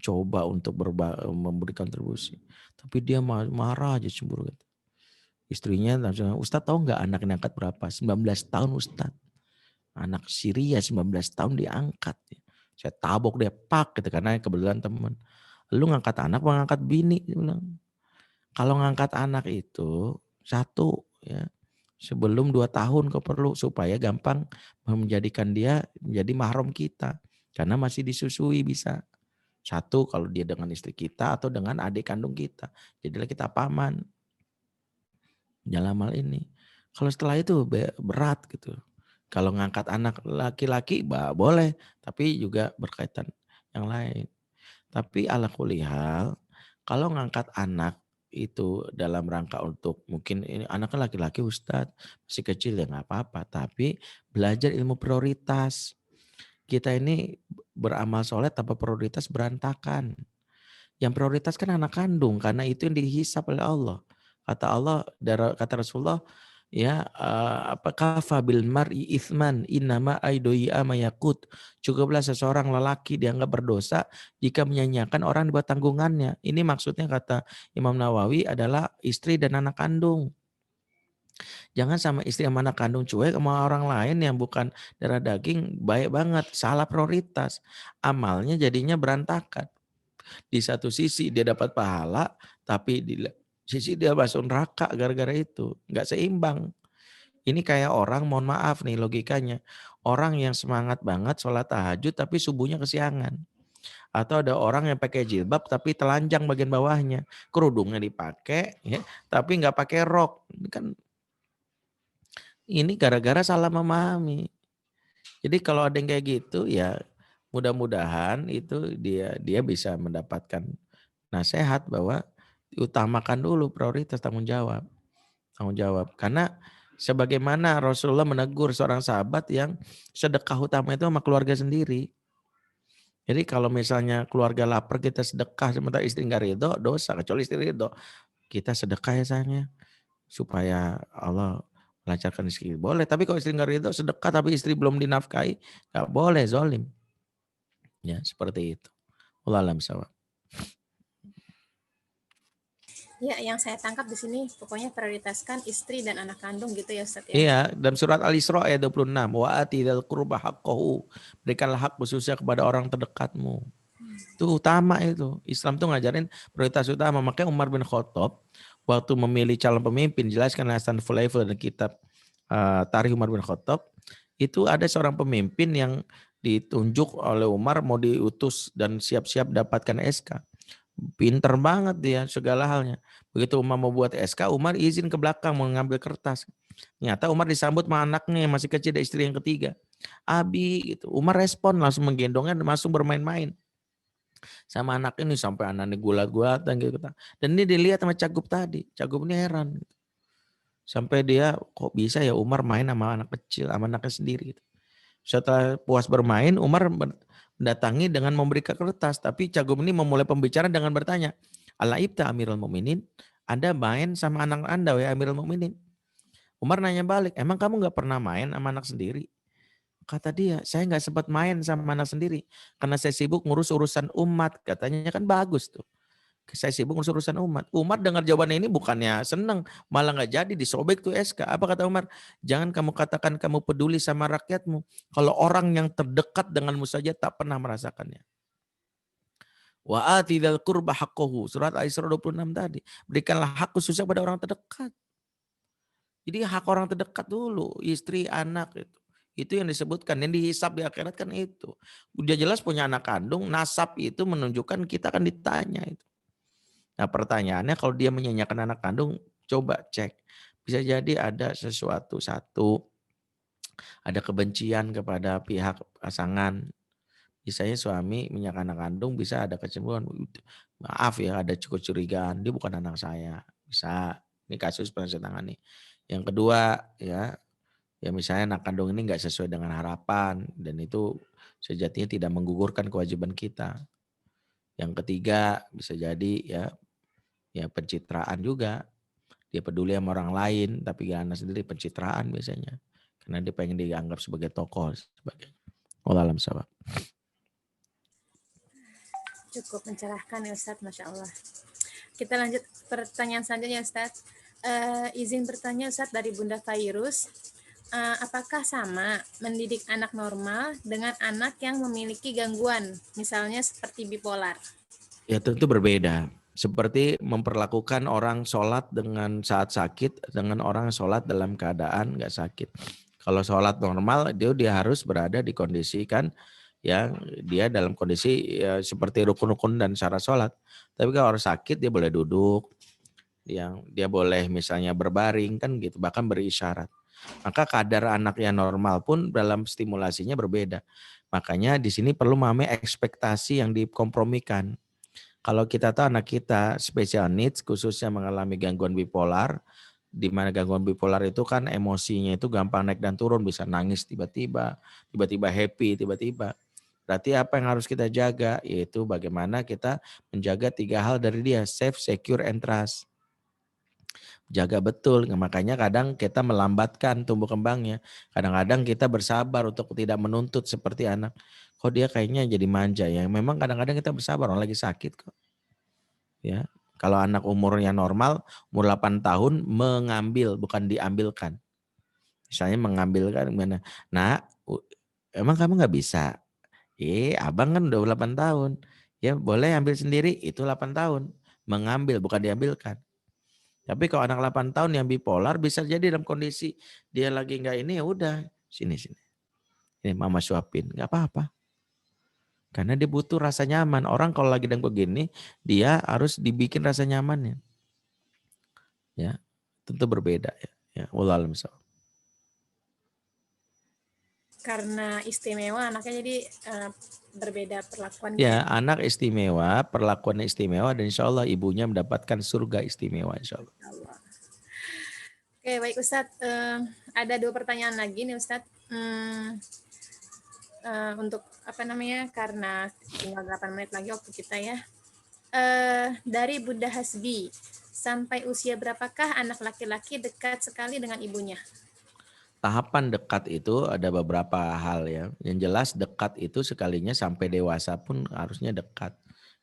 A: Coba untuk memberikan kontribusi. Tapi dia marah aja cemburu gitu. Istrinya langsung, Ustadz tahu nggak anak yang angkat berapa? 19 tahun Ustadz. Anak Syria 19 tahun diangkat. Saya tabok dia pak gitu karena kebetulan teman. Lu ngangkat anak apa ngangkat bini? Dia bilang. Kalau ngangkat anak itu satu ya sebelum 2 tahun kau perlu supaya gampang menjadikan dia menjadi mahram kita. Karena masih disusui bisa. Satu kalau dia dengan istri kita atau dengan adik kandung kita. Jadilah kita paman. Dalam hal ini. Kalau setelah itu berat gitu. Kalau ngangkat anak laki-laki boleh, tapi juga berkaitan yang lain. Tapi ala kulihal, kalau ngangkat anak itu dalam rangka untuk mungkin ini anaknya laki-laki Ustadz, masih kecil ya nggak apa-apa. Tapi belajar ilmu prioritas. Kita ini beramal soleh tanpa prioritas berantakan. Yang prioritas kan anak kandung karena itu yang dihisap oleh Allah. Kata Allah, kata Rasulullah, ya apakah fabil mar'i ithman innama aidoi'a mayakut. Cukuplah seseorang lelaki dianggap berdosa jika menyanyiakan orang di bawah tanggungannya. Ini maksudnya kata Imam Nawawi adalah istri dan anak kandung. Jangan sama istri sama anak kandung cuek, sama orang lain yang bukan darah daging baik banget, salah prioritas. Amalnya jadinya berantakan. Di satu sisi dia dapat pahala, tapi di sisi dia masuk neraka gara-gara itu. Nggak seimbang. Ini kayak orang, mohon maaf nih logikanya. Orang yang semangat banget sholat tahajud tapi subuhnya kesiangan. Atau ada orang yang pakai jilbab tapi telanjang bagian bawahnya. Kerudungnya dipakai ya, tapi nggak pakai rok. Ini gara-gara salah memahami. Jadi kalau ada yang kayak gitu ya mudah-mudahan itu dia bisa mendapatkan nasihat bahwa diutamakan dulu prioritas tanggung jawab. Tanggung jawab. Karena sebagaimana Rasulullah menegur seorang sahabat yang sedekah utama itu sama keluarga sendiri. Jadi kalau misalnya keluarga lapar kita sedekah sementara istri nggak ridho, dosa. Kecuali istri ridho. Kita sedekah ya sayangnya. Supaya Allah melancarkan rezeki. Boleh, tapi kalau istri nggak ridho sedekah tapi istri belum dinafkahi, nggak boleh, zolim. Ya, seperti itu. Wallahu a'lam bishawab.
B: Ya, yang saya tangkap di sini pokoknya prioritaskan istri dan anak kandung gitu ya Ustaz ya.
A: Iya, dalam surat Al-Isra ayat 26, wa atidal qurba haqqahu. Berikanlah hak khususnya kepada orang terdekatmu. Itu utama itu. Islam tuh ngajarin prioritas utama. Makanya Umar bin Khattab waktu memilih calon pemimpin, jelaskan Hasan Fulaiful dan kitab Tarikh Umar bin Khattab, itu ada seorang pemimpin yang ditunjuk oleh Umar mau diutus dan siap-siap dapatkan SK. Pinter banget dia segala halnya. Begitu Umar mau buat SK, Umar izin ke belakang mau ngambil kertas. Ternyata Umar disambut sama anaknya yang masih kecil, dari istri yang ketiga. Abi gitu. Umar respon langsung menggendongnya dan langsung bermain-main sama anak ini sampai anaknya gulat-gulatan gitu. Dan ini dilihat sama Cagup tadi. Cagup ini heran. Sampai dia kok bisa ya Umar main sama anak kecil, sama anaknya sendiri gitu. Setelah puas bermain, Umar mendatangi dengan memberikan kertas. Tapi Cagup ini memulai pembicaraan dengan bertanya, Alaibta Amirul Mukminin, Anda main sama anak Anda ya Amirul Mukminin. Umar nanya balik, emang kamu gak pernah main sama anak sendiri? Kata dia, saya nggak sempat main sama anak sendiri. Karena saya sibuk ngurus urusan umat. Katanya kan bagus tuh. Saya sibuk ngurus urusan umat. Umar dengar jawabannya ini bukannya senang. Malah nggak jadi, disobek tuh SK. Apa kata Umar? Jangan kamu katakan kamu peduli sama rakyatmu. Kalau orang yang terdekat denganmu saja tak pernah merasakannya. Wa atidal qurba haqqahu. Surat Al-Isra 26 tadi. Berikanlah hak khususnya pada orang terdekat. Jadi hak orang terdekat dulu. Istri, anak itu. Itu yang disebutkan, yang dihisab di akhirat kan itu. Udah jelas punya anak kandung, nasab itu menunjukkan kita akan ditanya itu. Nah pertanyaannya kalau dia menyanyikan anak kandung, coba cek. Bisa jadi ada sesuatu, ada kebencian kepada pihak pasangan. Misalnya suami menyanyikan anak kandung bisa ada kecemburuan. Maaf ya ada kecurigaan, dia bukan anak saya. Bisa, ini kasus pernah saya tangani. Yang kedua ya misalnya anak kandung ini nggak sesuai dengan harapan dan itu sejatinya tidak menggugurkan kewajiban kita. Yang ketiga bisa jadi ya pencitraan juga. Dia peduli sama orang lain tapi gak anak sendiri, pencitraan biasanya. Karena dia pengen dianggap sebagai tokoh sebagainya. Wallahu a'lam bishawab.
B: Cukup mencerahkan ya Ustaz, Masya Allah. Kita lanjut pertanyaan selanjutnya Ustaz. Izin bertanya Ustaz dari Bunda Fairus. Apakah sama mendidik anak normal dengan anak yang memiliki gangguan, misalnya seperti bipolar?
A: Ya tentu berbeda. Seperti memperlakukan orang sholat dengan saat sakit dengan orang sholat dalam keadaan nggak sakit. Kalau sholat normal dia harus berada di kondisi kan yang dia dalam kondisi ya, seperti rukun-rukun dan syarat sholat. Tapi kalau orang sakit dia boleh duduk, yang dia boleh misalnya berbaring kan gitu, bahkan berisyarat. Maka kadar anak yang normal pun dalam stimulasinya berbeda. Makanya di sini perlu memahami ekspektasi yang dikompromikan. Kalau kita tahu anak kita special needs khususnya mengalami gangguan bipolar, di mana gangguan bipolar itu kan emosinya itu gampang naik dan turun, bisa nangis tiba-tiba, tiba-tiba happy, tiba-tiba. Berarti apa yang harus kita jaga? Yaitu bagaimana kita menjaga 3 hal dari dia, safe, secure, and trust. Jaga betul, makanya kadang kita melambatkan tumbuh kembangnya. Kadang-kadang kita bersabar untuk tidak menuntut seperti anak. Kok dia kayaknya jadi manja ya. Memang kadang-kadang kita bersabar, orang lagi sakit kok. Ya, Kalau anak umurnya normal, umur 8 tahun mengambil, bukan diambilkan. Misalnya mengambilkan gimana? Nak, emang kamu nggak bisa? Abang kan udah 8 tahun. Ya boleh ambil sendiri, itu 8 tahun. Mengambil, bukan diambilkan. Tapi kalau anak 8 tahun yang bipolar bisa jadi dalam kondisi dia lagi nggak ini, ya udah sini sini. Ini mama suapin, nggak apa-apa. Karena dia butuh rasa nyaman. Orang kalau lagi dalam begini, dia harus dibikin rasa nyamannya. Ya, tentu berbeda ya. Ya, wallahu a'lam bishawab.
B: Karena istimewa anaknya jadi berbeda perlakuan gitu.
A: Ya, anak istimewa, perlakuan istimewa, dan insya Allah ibunya mendapatkan surga istimewa insya Allah.
B: Allah. Oke, baik Ustadz. Ada 2 pertanyaan lagi nih Ustadz. Untuk apa namanya? Karena tinggal 8 menit lagi waktu kita ya. Dari Bunda Hasbi, sampai usia berapakah anak laki-laki dekat sekali dengan ibunya?
A: Tahapan dekat itu ada beberapa hal ya. Yang jelas dekat itu sekalinya sampai dewasa pun harusnya dekat.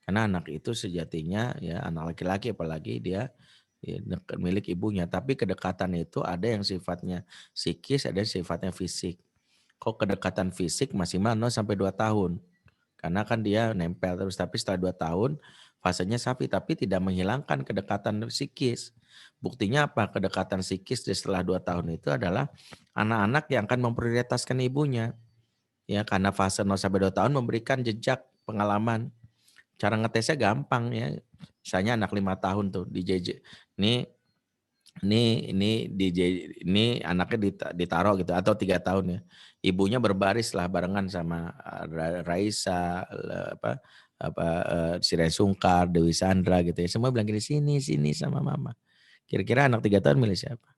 A: Karena anak itu sejatinya ya anak laki-laki apalagi dia ya, dekat milik ibunya. Tapi kedekatan itu ada yang sifatnya psikis, ada yang sifatnya fisik. Kok kedekatan fisik maksimal 0 sampai 2 tahun. Karena kan dia nempel terus, tapi setelah 2 tahun fasenya sapi, tapi tidak menghilangkan kedekatan psikis. Buktinya apa? Kedekatan psikis setelah 2 tahun itu adalah anak-anak yang akan memprioritaskan ibunya. Ya, karena fase 0 sampai 2 tahun memberikan jejak pengalaman. Cara ngetesnya gampang ya. Misalnya anak 5 tahun tuh di JJ. Ini anaknya ditaruh gitu atau 3 tahun ya. Ibunya berbaris lah barengan sama Raisa, Sirai Sungkar, Dewi Sandra gitu ya. Semua bilang gini, sini sama mama. Kira-kira anak 3 tahun milih siapa?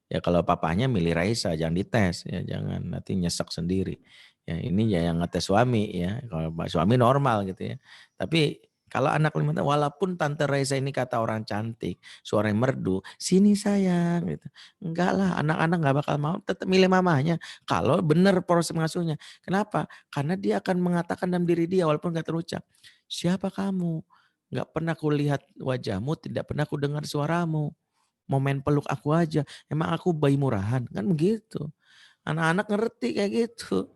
A: Ya kalau papahnya milih Raisa, jangan dites ya, jangan nanti nyesek sendiri. Ya ini ya yang ngetes suami ya, kalau suami normal gitu ya. Tapi kalau anak 5 tahun, walaupun tante Raisa ini kata orang cantik, suaranya merdu, sini sayang gitu. Enggak lah, anak-anak nggak bakal mau, tetap milih mamanya. Kalau benar proses mengasuhnya. Kenapa? Karena dia akan mengatakan dalam diri dia walaupun nggak terucap, siapa kamu? Nggak pernah kulihat wajahmu, tidak pernah ku dengar suaramu. Mau main peluk aku aja, emang aku bayi murahan? Kan begitu. Anak-anak ngerti kayak gitu.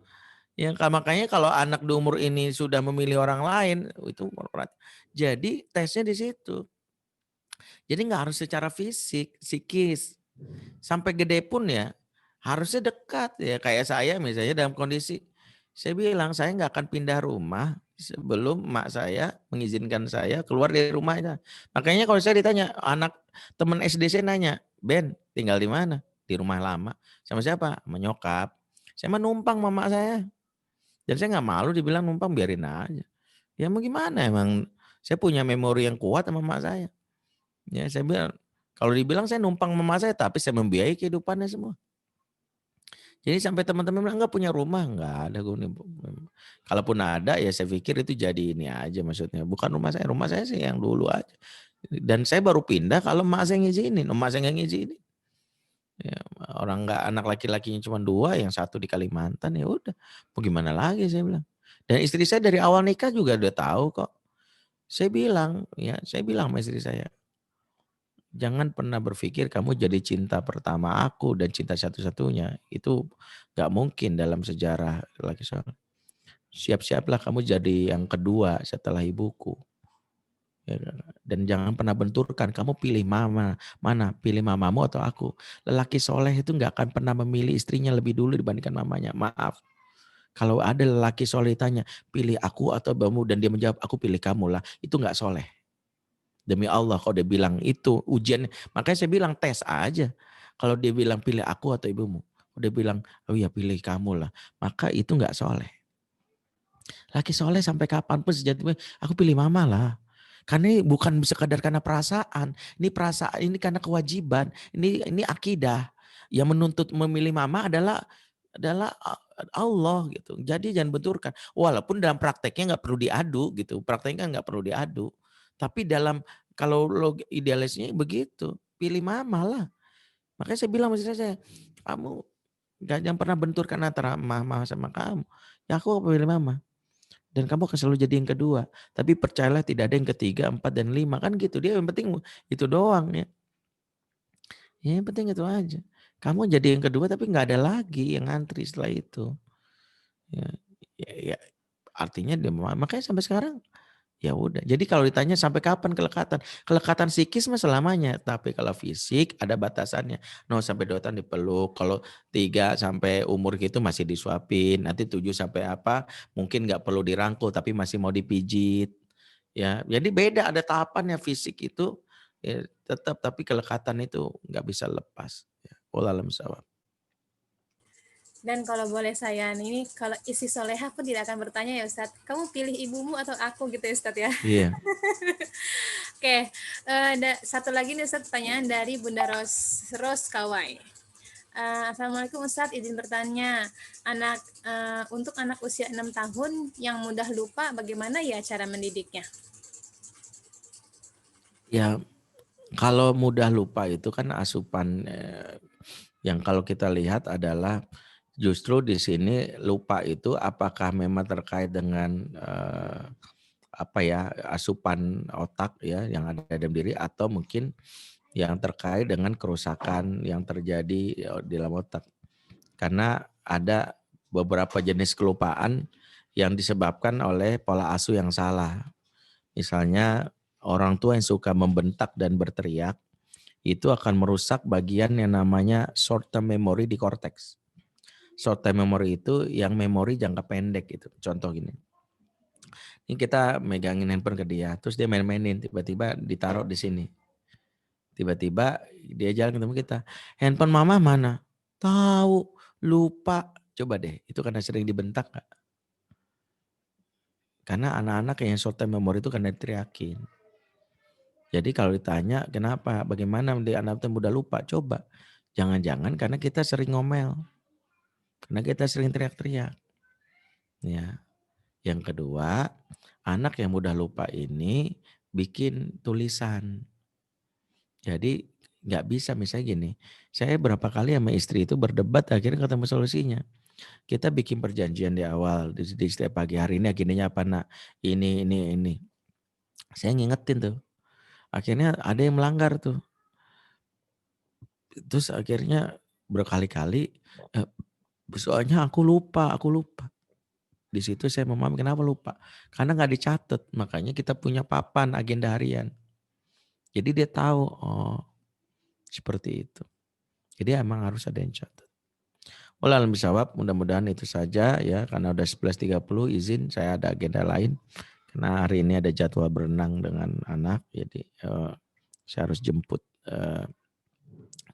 A: Ya, makanya kalau anak di umur ini sudah memilih orang lain, itu jadi tesnya di situ. Jadi nggak harus secara fisik, psikis. Sampai gede pun ya harusnya dekat ya. Kayak saya misalnya dalam kondisi, saya bilang saya nggak akan pindah rumah sebelum mak saya mengizinkan saya keluar dari rumahnya. Makanya kalau saya ditanya, anak teman SD saya nanya, Ben tinggal di mana? Di rumah lama. Sama siapa? Menyokap. Saya mah numpang mama saya. Dan saya nggak malu dibilang numpang, biarin aja. Ya mau gimana, emang saya punya memori yang kuat sama mama saya. Ya saya bilang, kalau dibilang saya numpang mama saya, tapi saya membiayai kehidupannya semua. Jadi sampai teman-teman bilang, "Enggak punya rumah?" Enggak ada. Kalaupun ada ya saya pikir itu jadi ini aja maksudnya. Bukan rumah saya sih yang dulu aja. Dan saya baru pindah kalau emak saya ngizinin, emak saya nggak ngizinin. Ya, orang nggak, anak laki-lakinya cuma 2, yang satu di Kalimantan, ya udah. Mau gimana lagi saya bilang. Dan istri saya dari awal nikah juga udah tahu kok. Saya bilang sama istri saya, jangan pernah berpikir kamu jadi cinta pertama aku dan cinta satu-satunya. Itu gak mungkin dalam sejarah laki seorang. Siap-siaplah kamu jadi yang kedua setelah ibuku. Ya, dan jangan pernah benturkan, kamu pilih mana? Pilih mamamu atau aku? Lelaki soleh itu gak akan pernah memilih istrinya lebih dulu dibandingkan mamanya. Maaf. Kalau ada lelaki soleh tanya, pilih aku atau ibumu, dan dia menjawab, aku pilih kamu lah. Itu gak soleh. Demi Allah kalau dia bilang itu ujian, makanya saya bilang tes aja. Kalau dia bilang pilih aku atau ibumu, kalau dia bilang oh ya pilih kamu lah, maka itu nggak soleh. Laki soleh sampai kapanpun sejatinya aku pilih mama lah. Karena ini bukan sekadar karena perasaan, ini karena kewajiban, ini akidah. Yang menuntut memilih mama adalah Allah gitu. Jadi jangan benturkan. Walaupun dalam prakteknya nggak perlu diadu gitu. Prakteknya nggak perlu diadu. Tapi dalam kalau idealisnya begitu, pilih mama lah. Makanya saya bilang sama istri saya, kamu jangan pernah benturkan antara mama sama kamu. Ya aku pilih mama. Dan kamu akan selalu jadi yang kedua. Tapi percayalah tidak ada yang ketiga, empat, dan lima. Kan gitu. Dia yang penting itu doang ya. Ya yang penting itu aja. Kamu jadi yang kedua tapi nggak ada lagi yang ngantri setelah itu. Ya, ya artinya dia makanya sampai sekarang ya udah. Jadi kalau ditanya sampai kapan kelekatan? Kelekatan psikis mah selamanya, tapi kalau fisik ada batasannya. No sampai 2 tahun dipeluk, kalau 3 sampai umur gitu masih disuapin, nanti 7 sampai apa, mungkin nggak perlu dirangkul tapi masih mau dipijit. Ya, jadi beda ada tahapannya fisik itu ya tetap, tapi kelekatan itu nggak bisa lepas. Ya, wallahualam bishawab.
B: Dan kalau boleh saya ini, kalau isi soleha pun tidak akan bertanya ya Ustadz, kamu pilih ibumu atau aku gitu ya Ustadz ya.
A: Iya.
B: Oke, satu lagi nih Ustadz, pertanyaan dari Bunda Ros Kawai. Assalamualaikum Ustadz, izin bertanya, untuk anak usia 6 tahun yang mudah lupa, bagaimana ya cara mendidiknya?
A: Ya, kalau mudah lupa itu kan asupan yang kalau kita lihat adalah justru di sini lupa itu apakah memang terkait dengan apa ya asupan otak ya yang ada dalam diri atau mungkin yang terkait dengan kerusakan yang terjadi di dalam otak. Karena ada beberapa jenis kelupaan yang disebabkan oleh pola asuh yang salah. Misalnya orang tua yang suka membentak dan berteriak itu akan merusak bagian yang namanya short term memory di korteks. Short term memory itu yang memori jangka pendek gitu. Contoh gini. Ini kita megangin handphone ke dia, terus dia main-mainin, tiba-tiba ditaruh di sini. Tiba-tiba dia jalan ketemu kita, handphone mama mana? Tahu, lupa. Coba deh, itu karena sering dibentak gak? Karena anak-anak yang short term memory itu karena diteriakin. Jadi kalau ditanya kenapa, bagaimana anak itu mudah lupa, coba. Jangan-jangan karena kita sering ngomel. Karena kita sering teriak-teriak. Ya. Yang kedua, anak yang mudah lupa ini bikin tulisan. Jadi nggak bisa misalnya gini, saya berapa kali sama istri itu berdebat akhirnya ketemu solusinya. Kita bikin perjanjian di awal, di setiap pagi hari ini akhirnya apa nak, ini. Saya ngingetin tuh, akhirnya ada yang melanggar tuh. Terus akhirnya berkali-kali, soalnya aku lupa. Di situ saya memahami kenapa lupa. Karena nggak dicatat, makanya kita punya papan agenda harian. Jadi dia tahu, oh seperti itu. Jadi emang harus ada yang catat. Wallahualam bishawab, mudah-mudahan itu saja ya, karena udah 11.30 izin saya ada agenda lain. Karena hari ini ada jadwal berenang dengan anak, jadi saya harus jemput.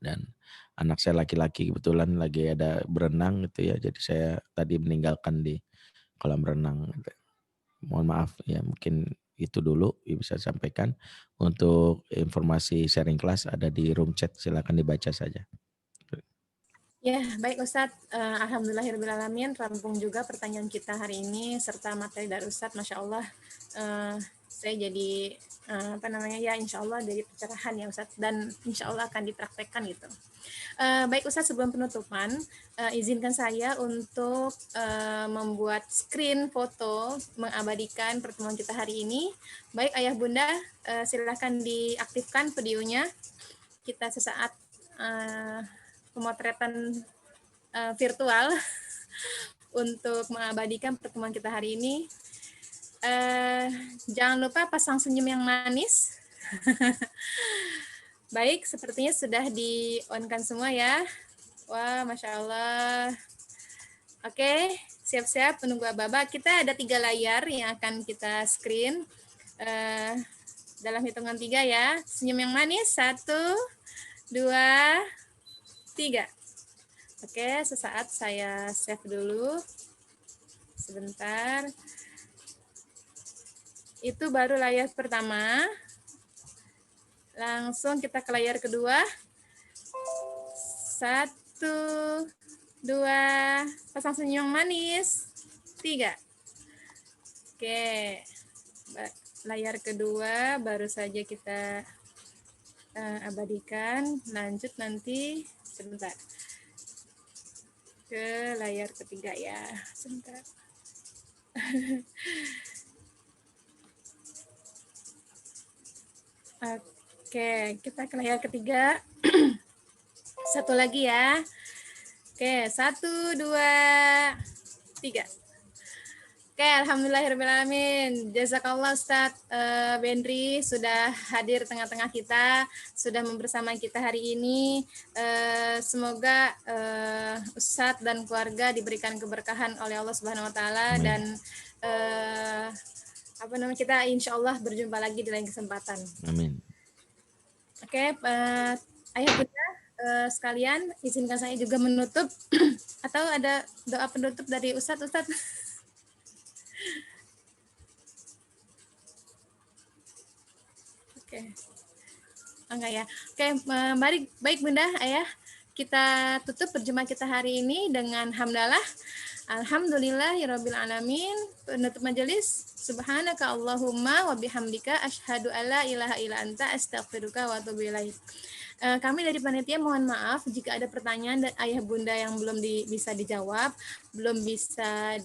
A: Dan anak saya laki-laki kebetulan lagi ada berenang gitu ya, jadi saya tadi meninggalkan di kolam renang. Mohon maaf ya, mungkin itu dulu bisa sampaikan. Untuk informasi sharing kelas ada di room chat, silakan dibaca saja.
B: Ya, baik Ustadz. Alhamdulillahirrahmanirrahim. Rampung juga pertanyaan kita hari ini serta materi dari Ustadz. Masya Allah, saya jadi insya Allah dari pencerahan ya Ustadz, dan insya Allah akan dipraktekkan gitu. Baik Ustadz, sebelum penutupan, izinkan saya untuk membuat screen foto mengabadikan pertemuan kita hari ini. Baik Ayah Bunda, silakan diaktifkan videonya. Kita sesaat pemotretan virtual untuk mengabadikan pertemuan kita hari ini. Jangan lupa pasang senyum yang manis. Baik, sepertinya sudah di-on-kan semua ya. Wah, Masya Allah. Oke, siap-siap menunggu Aba-Aba. Kita ada 3 layar yang akan kita screen. Dalam hitungan 3 ya. Senyum yang manis. 1, 2, 3. Oke, sesaat saya save dulu. Sebentar. Itu baru layar pertama. Langsung kita ke layar kedua. 1, 2, pasang senyum manis. 3. Oke, layar kedua baru saja kita abadikan. Lanjut nanti sebentar ke layar ketiga ya. Sebentar. Oke, kita ke layar ketiga. Satu lagi ya. Oke, 1, 2, 3. Oke, alhamdulillahirrahmanirrahim. Jazakallah Ustadz Bendri sudah hadir tengah-tengah kita, sudah bersama kita hari ini. Semoga Ustadz dan keluarga diberikan keberkahan oleh Allah Subhanahu Wa Taala.
A: Amin.
B: Dan kita insya Allah berjumpa lagi di lain kesempatan.
A: Amin.
B: Oke, ayah bunda sekalian, izinkan saya juga menutup atau ada doa penutup dari Ustadz. Oke. Enggak ya. Oke, baik Bunda, Ayah. Kita tutup perjumpaan kita hari ini dengan hamdalah. Alhamdulillahirabbil alamin. Penutup majelis. Subhanaka Allahumma wa bihamdika asyhadu alla ilaha illa anta astaghfiruka wa atubu ilaik. Kami dari panitia mohon maaf jika ada pertanyaan dan ayah bunda yang belum bisa dijawab, belum bisa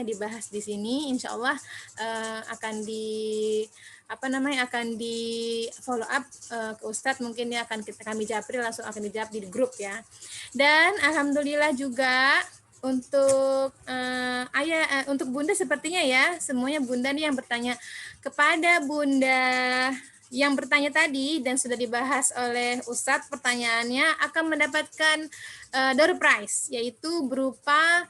B: dibahas di sini. Insya Allah akan di follow up ke Ustadz, mungkin ya akan kami japri, langsung akan dijawab di grup ya. Dan alhamdulillah juga untuk untuk bunda sepertinya ya, semuanya bunda nih yang bertanya. Kepada bunda yang bertanya tadi dan sudah dibahas oleh Ustadz, pertanyaannya akan mendapatkan door prize, yaitu berupa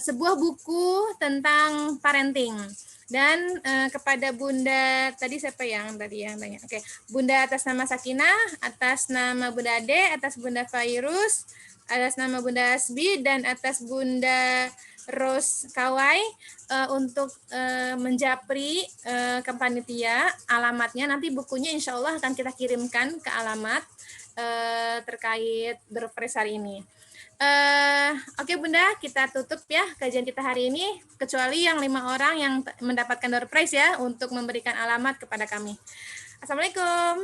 B: sebuah buku tentang parenting. Dan kepada bunda tadi siapa yang tadi yang tanya? Oke, bunda atas nama Sakinah, atas nama bunda Ade, atas bunda Fairuz, atas nama bunda Asbi, dan atas bunda Ros Kawai untuk menjapri ke panitia alamatnya. Nanti bukunya insya Allah akan kita kirimkan ke alamat terkait door prize hari ini. Oke Bunda, kita tutup ya kajian kita hari ini, kecuali yang 5 orang yang mendapatkan door prize ya, untuk memberikan alamat kepada kami. Assalamualaikum.